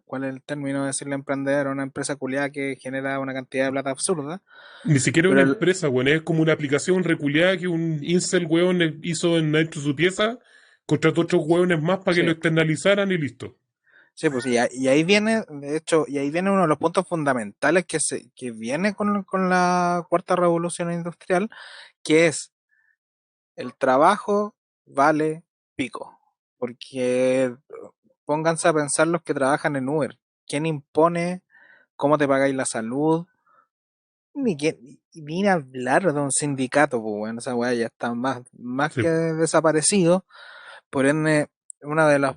[SPEAKER 3] cuál es el término de decirle emprendedor a una empresa culiada que genera una cantidad de plata absurda,
[SPEAKER 1] Ni siquiera una
[SPEAKER 3] pero
[SPEAKER 1] empresa, weón, es como una aplicación reculeada que un incel, weón, hizo dentro de su pieza, contrató otros weones más para que lo
[SPEAKER 3] sí,
[SPEAKER 1] externalizaran y listo.
[SPEAKER 3] sí, pues y ahí viene, de hecho, y ahí viene uno de los puntos fundamentales que viene con la cuarta revolución industrial, que es el trabajo vale pico. Porque pónganse a pensar los que trabajan en Uber. ¿Quién impone cómo te pagáis la salud? Ni quién, ni hablar de un sindicato, pues bueno, esa weá ya está más
[SPEAKER 1] Sí.
[SPEAKER 3] que desaparecido. Por ende, una de las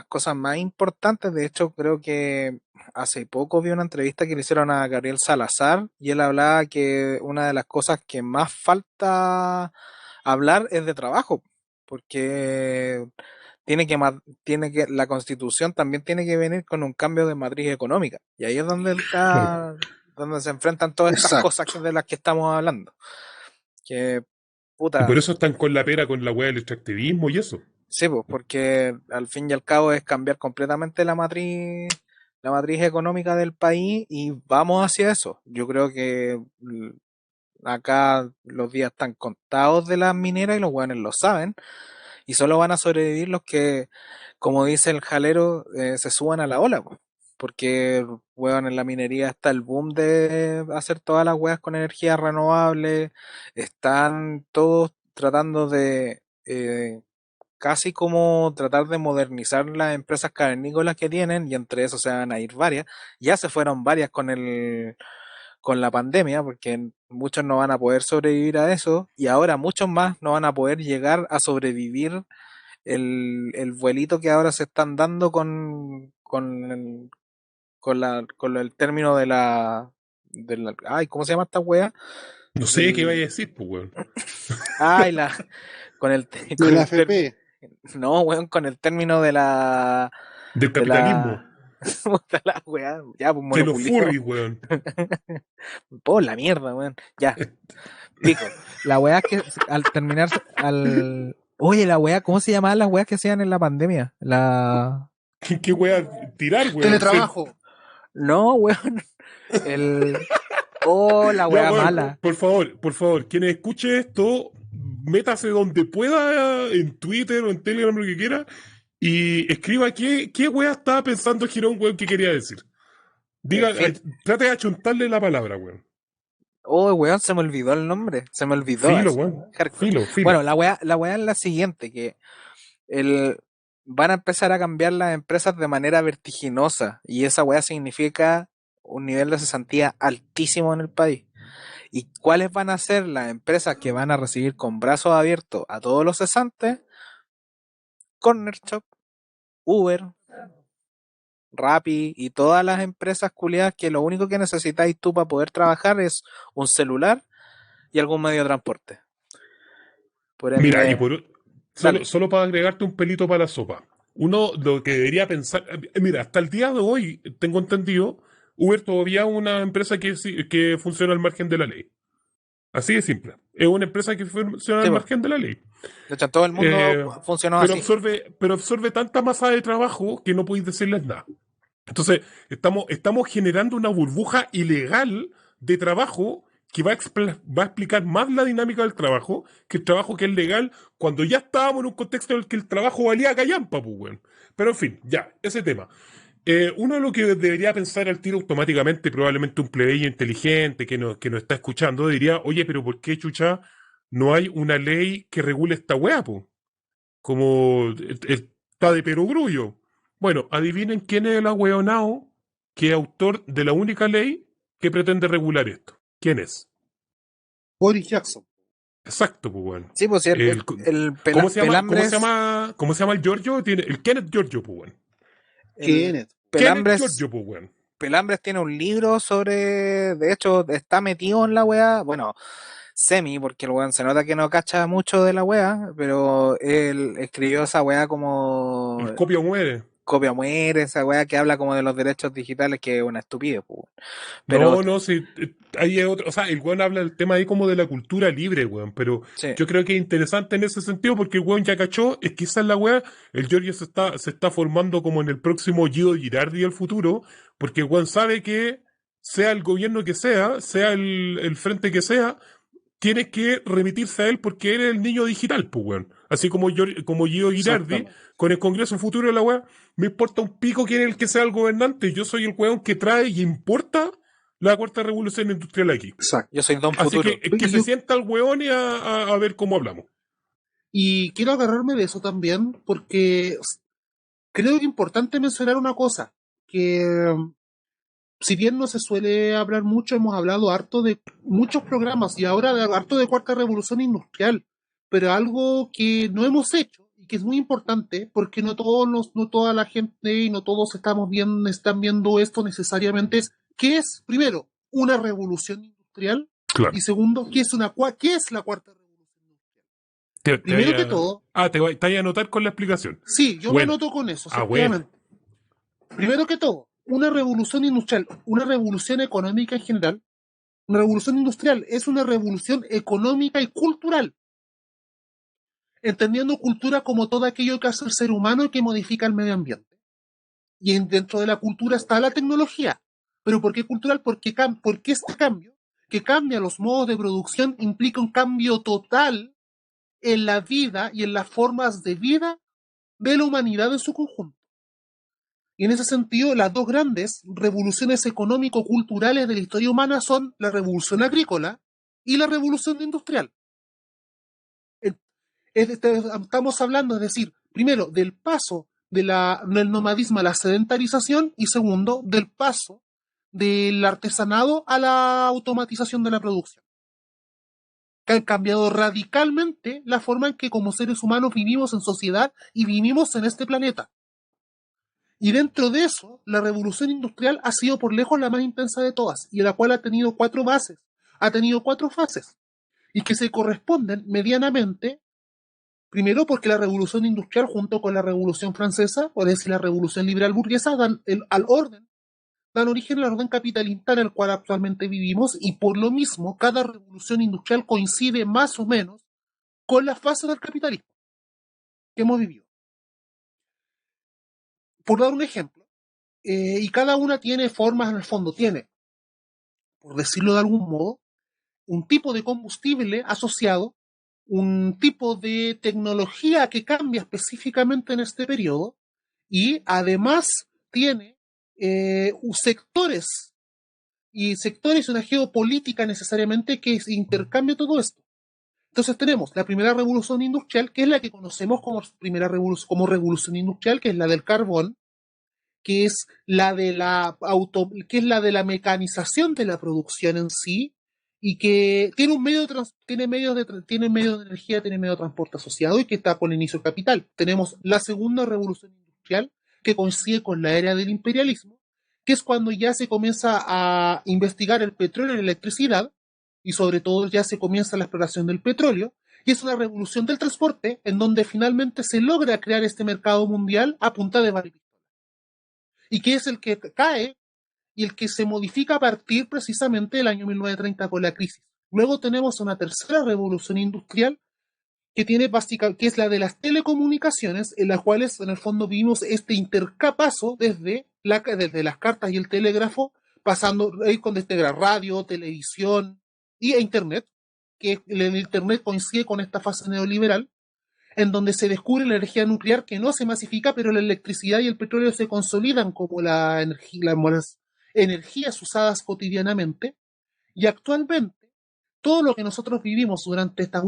[SPEAKER 3] cosas más importantes, de hecho, creo que hace poco vi una entrevista que le hicieron a Gabriel Salazar y él hablaba que una de las cosas que más falta hablar es de trabajo, porque la constitución también tiene que venir con un cambio de matriz económica. Y ahí es donde
[SPEAKER 1] Claro.
[SPEAKER 3] donde se enfrentan todas estas cosas
[SPEAKER 2] Exacto.
[SPEAKER 3] de las que estamos hablando. Que,
[SPEAKER 1] Y por
[SPEAKER 3] puta,
[SPEAKER 1] eso están con la pera con la weá del extractivismo y eso.
[SPEAKER 3] sí, pues, porque al fin y al cabo es cambiar completamente la matriz económica del país y vamos hacia eso. Yo creo que acá los días están contados de las mineras y los buenos lo saben. Y solo van a sobrevivir los que, como dice el jalero, se suban a la ola, po. Porque, weón, en la minería está el boom de hacer todas las weas con energía renovable. Están todos tratando de casi como tratar de modernizar las empresas cavernícolas que tienen, y entre eso se van a ir varias. Ya se fueron varias con la pandemia, porque muchos no van a poder sobrevivir a eso, y ahora muchos más no van a poder llegar a sobrevivir el vuelito que ahora se están dando con el término ay, ¿cómo se llama esta wea?
[SPEAKER 1] No sé qué vaya
[SPEAKER 3] Del,
[SPEAKER 1] a decir, pues, weón.
[SPEAKER 3] ay, con el,
[SPEAKER 2] De
[SPEAKER 3] con
[SPEAKER 2] la
[SPEAKER 3] el
[SPEAKER 2] AFP.
[SPEAKER 3] no, weón, con el término
[SPEAKER 1] Del
[SPEAKER 3] de
[SPEAKER 1] capitalismo.
[SPEAKER 3] puta la wea, ya, pues
[SPEAKER 1] De los
[SPEAKER 3] monoculio,
[SPEAKER 1] furries, weón.
[SPEAKER 3] por la mierda, weón, ya, pico, la wea es que al terminar, oye, la wea, ¿cómo se llamaban las weas que hacían en la pandemia?
[SPEAKER 1] ¿Qué weá tirar, weón?
[SPEAKER 2] Teletrabajo.
[SPEAKER 3] No, weón. El. Oh, la
[SPEAKER 1] Ya,
[SPEAKER 3] wea
[SPEAKER 1] weón,
[SPEAKER 3] mala.
[SPEAKER 1] por favor, quien escuche esto, métase donde pueda, en Twitter o en Telegram, lo que quiera, y escriba qué weá estaba pensando Girón, weón, que quería decir.
[SPEAKER 3] El
[SPEAKER 1] Diga,
[SPEAKER 3] fin.
[SPEAKER 1] trate de achuntarle la palabra, weón.
[SPEAKER 3] Oh, weón, se me olvidó el nombre. Se me olvidó
[SPEAKER 1] Filo,
[SPEAKER 3] así.
[SPEAKER 1] weón.
[SPEAKER 3] Hardcore.
[SPEAKER 1] Filo, filo.
[SPEAKER 3] Bueno, la wea es la siguiente, que el. Van a empezar a cambiar las empresas de manera vertiginosa. Y esa wea significa un nivel de cesantía altísimo en el país. ¿Y cuáles van a ser las empresas que van a recibir con brazos abiertos a todos los cesantes? Corner Shop, Uber, Rappi y todas las empresas culiadas que lo único que necesitáis tú para poder trabajar es un celular y algún medio de transporte. Por
[SPEAKER 1] Mira,
[SPEAKER 3] ende, dale.
[SPEAKER 1] solo para agregarte un pelito para la sopa. Uno lo que debería pensar, mira, hasta el día de hoy, tengo entendido, Uber todavía es una empresa que funciona al margen de la ley. Así de simple. Es una empresa que funciona
[SPEAKER 3] Sí,
[SPEAKER 1] al
[SPEAKER 3] pues,
[SPEAKER 1] margen de la ley.
[SPEAKER 3] de hecho, en todo el mundo
[SPEAKER 1] Eh,
[SPEAKER 3] funcionó así.
[SPEAKER 1] pero absorbe tanta masa de trabajo que no podéis decirles nada. Entonces, estamos generando una burbuja ilegal de trabajo que va a explicar más la dinámica del trabajo que el trabajo que es legal cuando ya estábamos en un contexto en el que el trabajo valía callampa, pues, weón. Pero en fin, ya, ese tema. Uno de lo que debería pensar al tiro automáticamente, probablemente un plebeyo inteligente que nos está escuchando, diría, oye, pero ¿por qué, chucha, no hay una ley que regule esta weá, po? Como está de perogrullo. Bueno, adivinen quién es el ahueonao que es autor de la única ley que pretende regular esto. ¿Quién es?
[SPEAKER 2] Boris Jackson.
[SPEAKER 1] Exacto, pues bueno.
[SPEAKER 3] Sí, pues sí,
[SPEAKER 1] El,
[SPEAKER 3] Pelambres,
[SPEAKER 1] cómo se llama el Giorgio? Tiene, el Kenneth Giorgio, pues bueno.
[SPEAKER 3] el
[SPEAKER 2] Kenneth.
[SPEAKER 1] Kenneth
[SPEAKER 3] Pelambres,
[SPEAKER 1] Giorgio, pues bueno.
[SPEAKER 3] Pelambres tiene un libro sobre, de hecho, está metido en la wea, bueno, semi, porque el weón se nota que no cacha mucho de la wea, pero él escribió esa wea como
[SPEAKER 1] El copio muere.
[SPEAKER 3] copia muere, esa weá que habla como de los derechos digitales, que es una estupidez, pues, weón. Pero
[SPEAKER 1] No, no, sí, ahí es otro, o sea, el weón habla del tema ahí como de la cultura libre, weón, pero
[SPEAKER 3] sí,
[SPEAKER 1] yo creo que es interesante en ese sentido porque el weón ya cachó, es que esa es la weá, el Giorgio se está formando como en el próximo Guido Girardi del futuro, porque el weón sabe que sea el gobierno que sea el frente que sea, tiene que remitirse a él porque él es el niño digital, pues, weón. Así como, como Guido Girardi,
[SPEAKER 2] Exactamente.
[SPEAKER 1] con el Congreso Futuro de la weá, me importa un pico quién es el que sea el gobernante, yo soy el weón que trae y importa la cuarta revolución industrial aquí.
[SPEAKER 2] Exacto.
[SPEAKER 3] yo soy Don
[SPEAKER 1] Así
[SPEAKER 3] Futuro.
[SPEAKER 1] que
[SPEAKER 2] Y
[SPEAKER 1] se
[SPEAKER 2] yo
[SPEAKER 1] sienta el weón y a ver cómo hablamos.
[SPEAKER 2] y quiero agarrarme de eso también porque creo que es importante mencionar una cosa, que si bien no se suele hablar mucho, hemos hablado harto de muchos programas y ahora harto de cuarta revolución industrial, pero algo que no hemos hecho y que es muy importante porque no toda la gente y no todos están viendo esto necesariamente es ¿qué es? Primero, una revolución industrial
[SPEAKER 1] Claro.
[SPEAKER 2] y segundo, ¿qué es la cuarta revolución industrial?
[SPEAKER 1] Te
[SPEAKER 2] Primero que
[SPEAKER 1] vaya,
[SPEAKER 2] todo,
[SPEAKER 1] te vaya a anotar con la explicación.
[SPEAKER 2] sí, yo me
[SPEAKER 1] Bueno.
[SPEAKER 2] anoto con eso,
[SPEAKER 1] Bueno.
[SPEAKER 2] efectivamente. Primero que todo, una revolución industrial, una revolución económica en general, una revolución industrial es una revolución económica y cultural, entendiendo cultura como todo aquello que hace el ser humano y que modifica el medio ambiente. Y dentro de la cultura está la tecnología. ¿Pero por qué cultural? Porque este cambio, que cambia los modos de producción, implica un cambio total en la vida y en las formas de vida de la humanidad en su conjunto. Y en ese sentido, las dos grandes revoluciones económico-culturales de la historia humana son la revolución agrícola y la revolución industrial. Estamos hablando, es decir, primero, del paso del nomadismo a la sedentarización y segundo, del paso del artesanado a la automatización de la producción, que han cambiado radicalmente la forma en que como seres humanos vivimos en sociedad y vivimos en este planeta. Y dentro de eso, la revolución industrial ha sido por lejos la más intensa de todas, y la cual ha tenido 4 bases, ha tenido 4 fases, y que se corresponden medianamente, primero porque la revolución industrial junto con la revolución francesa, o es decir, la revolución liberal burguesa, dan origen al orden capitalista en el cual actualmente vivimos, y por lo mismo, cada revolución industrial coincide más o menos con las fases del capitalismo que hemos vivido. Por dar un ejemplo, y cada una tiene formas en el fondo, tiene, por decirlo de algún modo, un tipo de combustible asociado, un tipo de tecnología que cambia específicamente en este periodo y además tiene sectores y una geopolítica necesariamente que intercambia todo esto. Entonces tenemos la primera revolución industrial, que es la que conocemos como como revolución industrial, que es la del carbón, que es que es la de la mecanización de la producción en sí y que tiene un medio de tiene medio de energía, tiene medio de transporte asociado y que está con el inicio del capital. Tenemos la segunda revolución industrial que coincide con la era del imperialismo, que es cuando ya se comienza a investigar el petróleo y la electricidad y sobre todo ya se comienza la exploración del petróleo y es una revolución del transporte en donde finalmente se logra crear este mercado mundial a punta de varios y que es el que cae y el que se modifica a partir precisamente del año 1930 con la crisis. Luego tenemos una tercera revolución industrial que es la de las telecomunicaciones, en las cuales en el fondo vimos este intercapazo desde las cartas y el telégrafo, pasando con radio, televisión e internet, que el internet coincide con esta fase neoliberal, en donde se descubre la energía nuclear que no se masifica, pero la electricidad y el petróleo se consolidan como las energías usadas cotidianamente. Y actualmente, todo lo que nosotros vivimos durante estos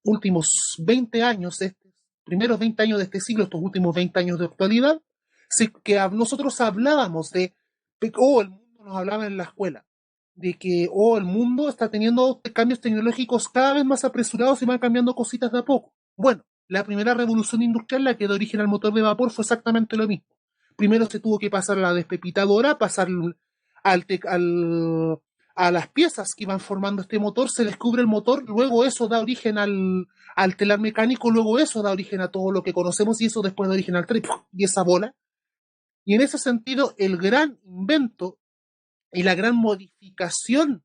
[SPEAKER 2] últimos 20 años, estos primeros 20 años de este siglo, estos últimos 20 años de actualidad, que nosotros hablábamos el mundo nos hablaba en la escuela, de que el mundo está teniendo cambios tecnológicos cada vez más apresurados y van cambiando cositas de a poco. Bueno, la primera revolución industrial, la que da origen al motor de vapor, fue exactamente lo mismo. Primero se tuvo que pasar a la despepitadora, pasar al, a las piezas que iban formando este motor, se descubre el motor, luego eso da origen al telar mecánico, luego eso da origen a todo lo que conocemos y eso después da origen al tren y esa bola. Y en ese sentido, el gran invento y la gran modificación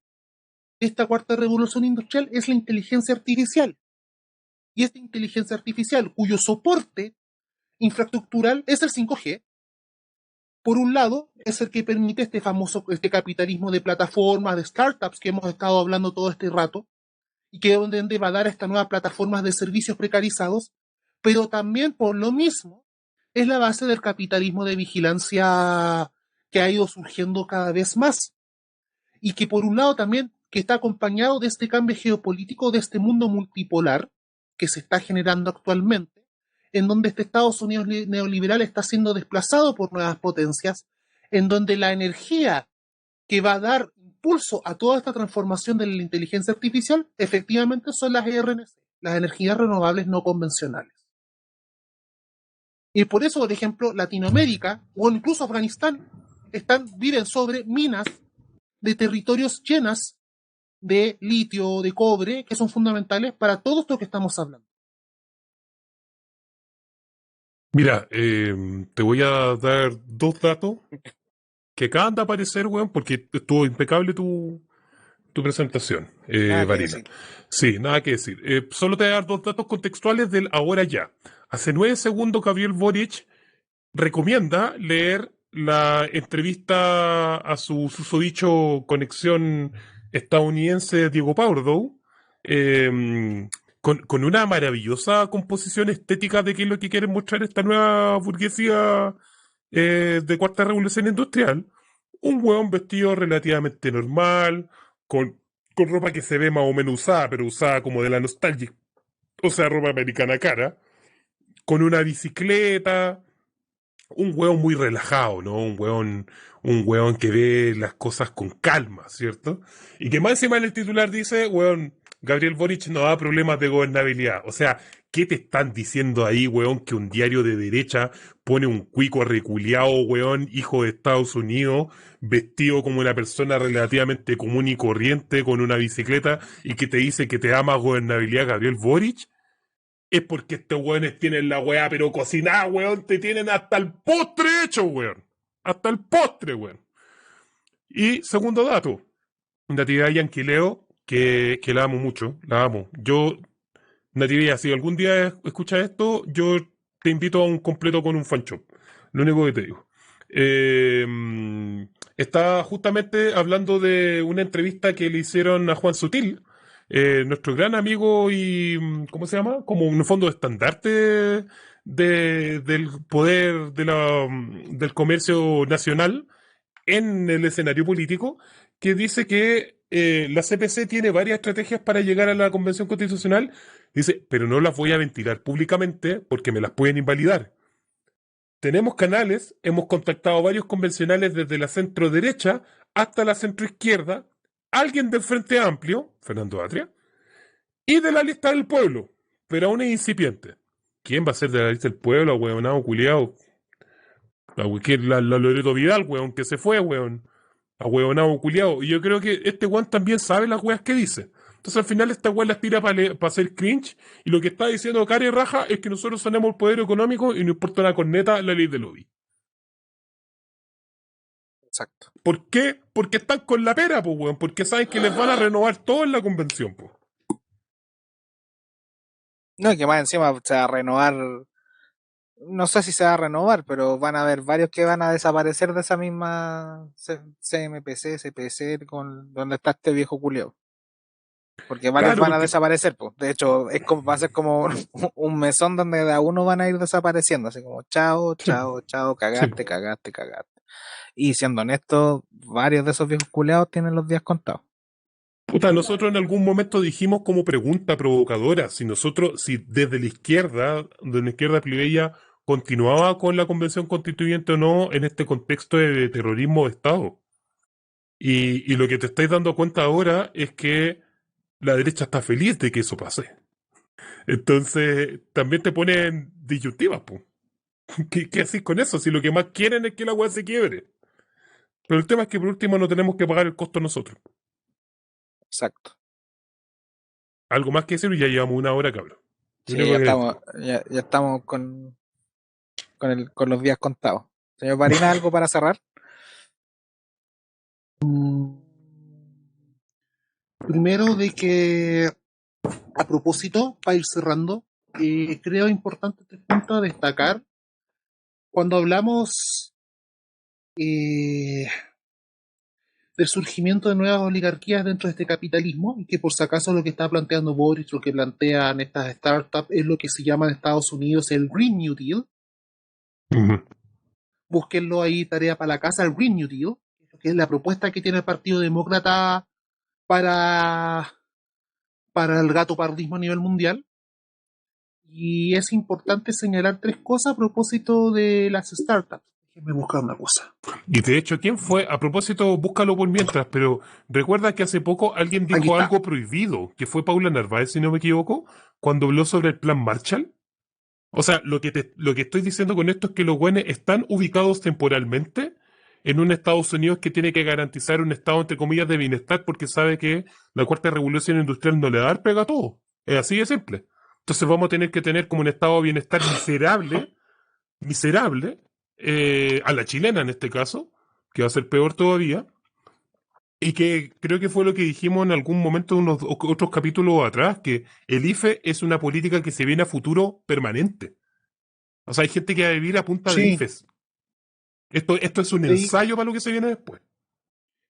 [SPEAKER 2] de esta cuarta revolución industrial es la inteligencia artificial. Y esta inteligencia artificial, cuyo soporte infraestructural es el 5G, por un lado, es el que permite este capitalismo de plataformas, de startups que hemos estado hablando todo este rato, y que donde va a dar estas nuevas plataformas de servicios precarizados, pero también por lo mismo es la base del capitalismo de vigilancia que ha ido surgiendo cada vez más. Y que por un lado también que está acompañado de este cambio geopolítico, de este mundo multipolar que se está generando actualmente, en donde este Estados Unidos neoliberal está siendo desplazado por nuevas potencias, en donde la energía que va a dar impulso a toda esta transformación de la inteligencia artificial efectivamente son las RNC, las energías renovables no convencionales. Y por eso, por ejemplo, Latinoamérica o incluso Afganistán viven sobre minas de territorios llenas de litio, de cobre, que son fundamentales para todo esto que estamos hablando.
[SPEAKER 1] Mira, te voy a dar dos datos que acaban de aparecer, weón, porque estuvo impecable tu presentación,
[SPEAKER 3] Nada que
[SPEAKER 1] Varina.
[SPEAKER 3] decir.
[SPEAKER 1] Sí, nada que decir. Solo te voy a dar dos datos contextuales del ahora ya. Hace 9 segundos Gabriel Boric recomienda leer la entrevista a su susodicho conexión estadounidense Diego Pardo, con una maravillosa composición estética de qué es lo que quiere mostrar esta nueva burguesía de cuarta revolución industrial. Un hueón vestido relativamente normal, con ropa que se ve más o menos usada, pero usada como de la nostalgia, o sea, ropa americana cara, con una bicicleta, un hueón muy relajado, ¿no? Un hueón que ve las cosas con calma, ¿cierto? Y que más encima en el titular dice, hueón, Gabriel Boric no da problemas de gobernabilidad. O sea, ¿qué te están diciendo ahí, hueón, que un diario de derecha pone un cuico reculeado, hueón, hijo de Estados Unidos, vestido como una persona relativamente común y corriente, con una bicicleta, y que te dice que te da más gobernabilidad Gabriel Boric? Es porque estos weones tienen la weá, pero cocinada, weón, te tienen hasta el postre hecho, weón. Hasta el postre, weón. Y segundo dato, Natividad Yanquileo, que la amo mucho, la amo. Yo, Natividad, si algún día escuchas esto, yo te invito a un completo con un fan shop. Lo único que te digo. Eh, Está justamente hablando de una entrevista que le hicieron a Juan Sutil, nuestro gran amigo y, ¿cómo se llama? Como un fondo de estandarte del poder del comercio nacional en el escenario político, que dice que la CPC tiene varias estrategias para llegar a la Convención Constitucional. Dice, pero no las voy a ventilar públicamente porque me las pueden invalidar. Tenemos canales, hemos contactado a varios convencionales desde la centro derecha hasta la centro izquierda, alguien del Frente Amplio, Fernando Atria, y de la lista del pueblo, pero aún es incipiente. ¿Quién va a ser de la lista del pueblo, huevonado, culiao? La Loreto Vidal, weón, que se fue, weón. A huevonado, culiao. Y yo creo que este weón también sabe las weas que dice. Entonces al final esta weá las tira para hacer cringe. Y lo que está diciendo Cari Raja es que nosotros tenemos el poder económico y no importa una corneta la ley de lobby.
[SPEAKER 3] Exacto.
[SPEAKER 1] ¿Por qué? Porque están con la pera, pues, weón. Porque saben que les van a renovar todo en la convención, pues.
[SPEAKER 3] No, y que más encima se va a renovar, no sé si se va a renovar, pero van a haber varios que van a desaparecer de esa misma CMPC, CPC, con donde está este viejo culeo. Porque varios
[SPEAKER 1] Claro,
[SPEAKER 3] van a
[SPEAKER 1] porque.
[SPEAKER 3] desaparecer, pues. De hecho, va a ser como un mesón donde de a uno van a ir desapareciendo, así como chao,
[SPEAKER 1] Sí,
[SPEAKER 3] chao, chao,
[SPEAKER 1] sí.
[SPEAKER 3] cagaste, cagaste, cagaste. Y siendo honesto, varios de esos viejos culeados tienen los días contados.
[SPEAKER 1] Puta, nosotros en algún momento dijimos como pregunta provocadora, si desde de la izquierda plebeya, continuaba con la convención constituyente o no en este contexto de terrorismo de Estado. Y lo que te estáis dando cuenta ahora es que la derecha está feliz de que eso pase. Entonces, también te ponen disyuntivas, pues. ¿Qué haces con eso? Si lo que más quieren es que la weá se quiebre. Pero el tema es que por último no tenemos que pagar el costo nosotros.
[SPEAKER 3] Exacto.
[SPEAKER 1] Algo más que decir, ya llevamos 1 hora, cabrón. Lo
[SPEAKER 3] Sí,
[SPEAKER 1] único
[SPEAKER 3] ya
[SPEAKER 1] que
[SPEAKER 3] estamos,
[SPEAKER 1] decir.
[SPEAKER 3] ya estamos con los días contados. Señor Barina, ¿algo para cerrar?
[SPEAKER 2] Primero de que, a propósito, para ir cerrando, creo importante este punto a destacar cuando hablamos eh, del surgimiento de nuevas oligarquías dentro de este capitalismo, y que por si acaso lo que está planteando Boris, lo que plantean estas startups, es lo que se llama en Estados Unidos el Green New Deal.
[SPEAKER 1] Ujú.
[SPEAKER 2] Búsquenlo ahí, tarea para la casa, el Green New Deal, que es la propuesta que tiene el Partido Demócrata para, para el gato pardismo a nivel mundial. Y es importante señalar tres cosas a propósito de las startups. Déjenme buscar una cosa.
[SPEAKER 1] Y de hecho, ¿quién fue? A propósito, búscalo por mientras, pero recuerda que hace poco alguien
[SPEAKER 2] Aquí
[SPEAKER 1] dijo
[SPEAKER 2] está.
[SPEAKER 1] algo prohibido, que fue Paula Narváez, si no me equivoco, cuando habló sobre el plan Marshall. O sea, lo que estoy diciendo con esto es que los güeyes están ubicados temporalmente en un Estados Unidos que tiene que garantizar un estado, entre comillas, de bienestar porque sabe que la cuarta revolución industrial no le da el pega a todo. Es así de simple. Entonces vamos a tener que tener como un estado de bienestar miserable, a la chilena en este caso, que va a ser peor todavía, y que creo que fue lo que dijimos en algún momento de unos otros capítulos atrás, que el IFE es una política que se viene a futuro permanente. O sea, hay gente que va a vivir a punta de
[SPEAKER 2] Sí,
[SPEAKER 1] IFES. Esto es un
[SPEAKER 2] de,
[SPEAKER 1] ensayo para lo que se viene después.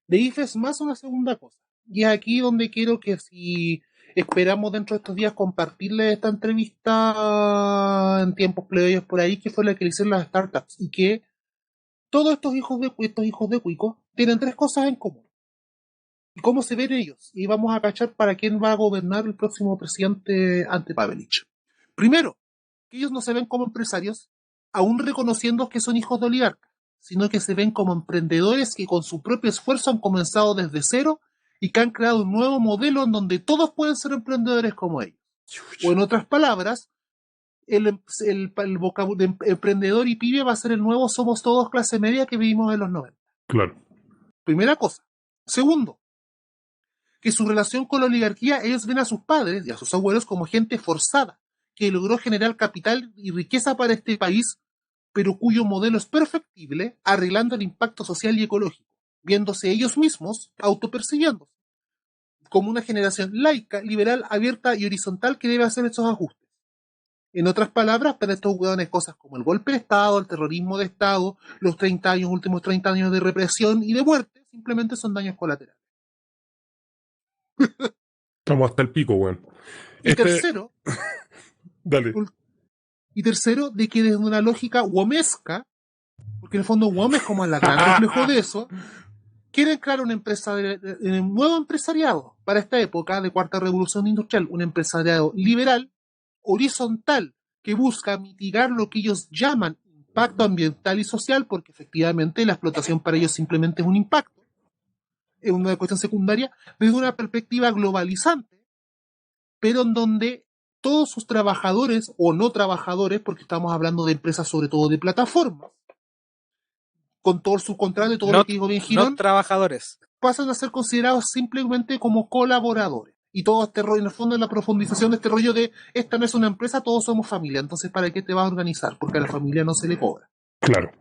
[SPEAKER 2] de IFE es más una segunda cosa. Y es aquí donde quiero que si esperamos dentro de estos días compartirle esta entrevista en tiempos plebeyos por ahí, que fue la que le hicieron las startups, y que todos estos hijos de Cuico tienen tres cosas en común. ¿Y cómo se ven ellos? Y vamos a cachar para quién va a gobernar el próximo presidente ante Pavelic. Primero, que ellos no se ven como empresarios, aún reconociendo que son hijos de oligarcas, sino que se ven como emprendedores que con su propio esfuerzo han comenzado desde cero y que han creado un nuevo modelo en donde todos pueden ser emprendedores como ellos. O en otras palabras, el vocabulario de emprendedor y pibe va a ser el nuevo somos todos clase media que vivimos en los 90.
[SPEAKER 1] Claro.
[SPEAKER 2] Primera cosa. Segundo, que su relación con la oligarquía, ellos ven a sus padres y a sus abuelos como gente forzada, que logró generar capital y riqueza para este país, pero cuyo modelo es perfectible, arreglando el impacto social y ecológico, viéndose ellos mismos autopercibiéndose como una generación laica, liberal, abierta y horizontal que debe hacer estos ajustes. En otras palabras, para estos hueones cosas como el golpe de Estado, el terrorismo de Estado, los 30 años, últimos 30 años de represión y de muerte, simplemente son daños colaterales.
[SPEAKER 1] Estamos hasta el pico, weón.
[SPEAKER 2] Y tercero,
[SPEAKER 1] Dale.
[SPEAKER 2] y tercero, de que desde una lógica womesca, porque en el fondo WOM es como el gran reflejo de eso, quieren crear una empresa un nuevo empresariado para esta época de cuarta revolución industrial, un empresariado liberal, horizontal, que busca mitigar lo que ellos llaman impacto ambiental y social, porque efectivamente la explotación para ellos simplemente es un impacto, es una cuestión secundaria, desde una perspectiva globalizante, pero en donde todos sus trabajadores o no trabajadores, porque estamos hablando de empresas sobre todo de plataformas, con todo su contrato y todo lo que dijo bien Girón,
[SPEAKER 3] no trabajadores.
[SPEAKER 2] pasan a ser considerados simplemente como colaboradores. Y todo este rollo, en el fondo, es la profundización de este rollo de esta no es una empresa, todos somos familia. Entonces, ¿para qué te vas a organizar? Porque a la familia no se le cobra.
[SPEAKER 1] Claro.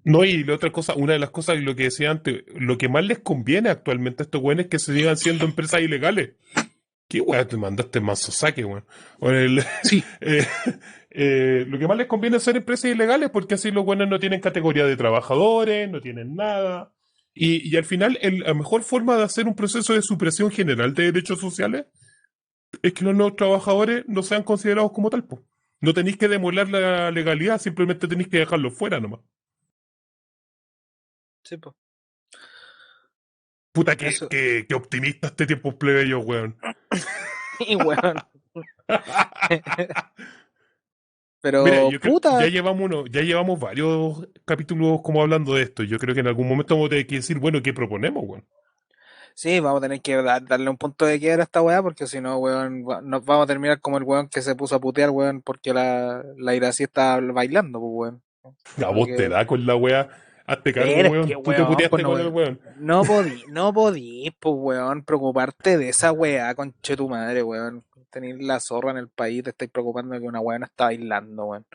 [SPEAKER 1] No, y la otra cosa, una de las cosas, lo que decía antes, lo que más les conviene actualmente a estos güeyes es que se sigan siendo empresas ilegales. ¿Qué weá te mandaste mazo saque, weón?
[SPEAKER 2] Sí.
[SPEAKER 1] Lo que más les conviene es ser empresas ilegales porque así los buenos no tienen categoría de trabajadores, no tienen nada. Y al final, la mejor forma de hacer un proceso de supresión general de derechos sociales es que los nuevos trabajadores no sean considerados como tal, po. No tenéis que demoler la legalidad, simplemente tenéis que dejarlo fuera nomás.
[SPEAKER 3] Sí, pues.
[SPEAKER 1] Puta,
[SPEAKER 3] Eso.
[SPEAKER 1] que optimista este tiempo plebeyo, weón.
[SPEAKER 3] Y weón. Pero,
[SPEAKER 1] Mira, yo creo
[SPEAKER 3] puta.
[SPEAKER 1] ya llevamos varios capítulos como hablando de esto. Yo creo que en algún momento vamos a tener que decir, bueno, ¿qué proponemos, weón?
[SPEAKER 3] Sí, vamos a tener que darle un punto de quiebra a esta weá, porque si no, weón, nos vamos a terminar como el weón que se puso a putear, weón, porque la Iracy está bailando, pues, weón.
[SPEAKER 1] A vos te da con la weá. Hazte cargo,
[SPEAKER 3] Pero es que,
[SPEAKER 1] weón. Tú te
[SPEAKER 3] weón, pues
[SPEAKER 1] puteaste con el weón.
[SPEAKER 3] no podí, pues, weón, preocuparte de esa weá, conche tu madre, weón. Tener la zorra en el país, te estáis preocupando de que una weá no está bailando, weón.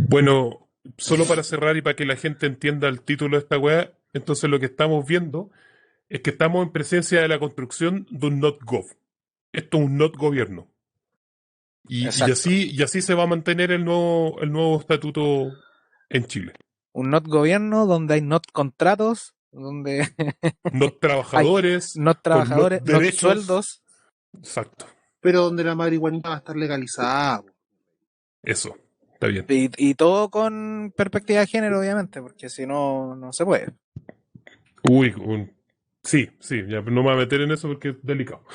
[SPEAKER 1] Bueno, solo para cerrar y para que la gente entienda el título de esta weá, entonces lo que estamos viendo es que estamos en presencia de la construcción de un not gov. Esto es un not gobierno.
[SPEAKER 3] Exacto.
[SPEAKER 1] Y así se va a mantener el nuevo estatuto en Chile.
[SPEAKER 3] Un not gobierno donde hay not contratos, donde
[SPEAKER 1] Not
[SPEAKER 3] hay
[SPEAKER 1] trabajadores,
[SPEAKER 3] not
[SPEAKER 1] con not
[SPEAKER 3] trabajadores, not
[SPEAKER 1] derechos.
[SPEAKER 3] sueldos.
[SPEAKER 1] Exacto.
[SPEAKER 2] Pero donde la marihuanita va a estar legalizada.
[SPEAKER 1] Eso. Está bien.
[SPEAKER 3] Y todo con perspectiva de género, obviamente, porque si no, no se puede.
[SPEAKER 1] Uy, sí, ya no me voy a meter en eso porque es delicado.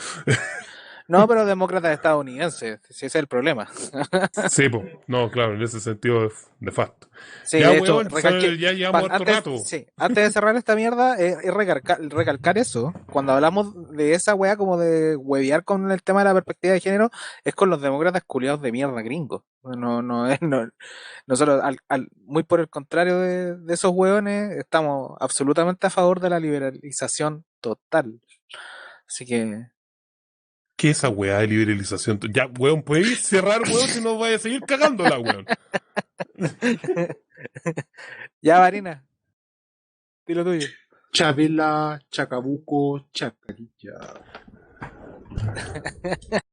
[SPEAKER 3] No, pero demócratas estadounidenses, si ese es el problema.
[SPEAKER 1] Sí, po. No, claro, en ese sentido es nefasto.
[SPEAKER 3] Sí,
[SPEAKER 1] Ya,
[SPEAKER 3] de hecho,
[SPEAKER 1] weón, ya llevamos harto
[SPEAKER 3] antes,
[SPEAKER 1] rato.
[SPEAKER 3] sí, antes de cerrar esta mierda, es recalcar eso. Cuando hablamos de esa weá como de huevear con el tema de la perspectiva de género, es con los demócratas culiados de mierda gringos. No es, no, nosotros, muy por el contrario de esos hueones, estamos absolutamente a favor de la liberalización total. Así que,
[SPEAKER 1] ¿Qué es esa weá de liberalización? Ya, weón, ¿puedes cerrar, weón, si no vaya a seguir cagándola, weón?
[SPEAKER 3] ya, Varina, dilo tuyo.
[SPEAKER 4] Chabela, Chacabuco, Chacarilla.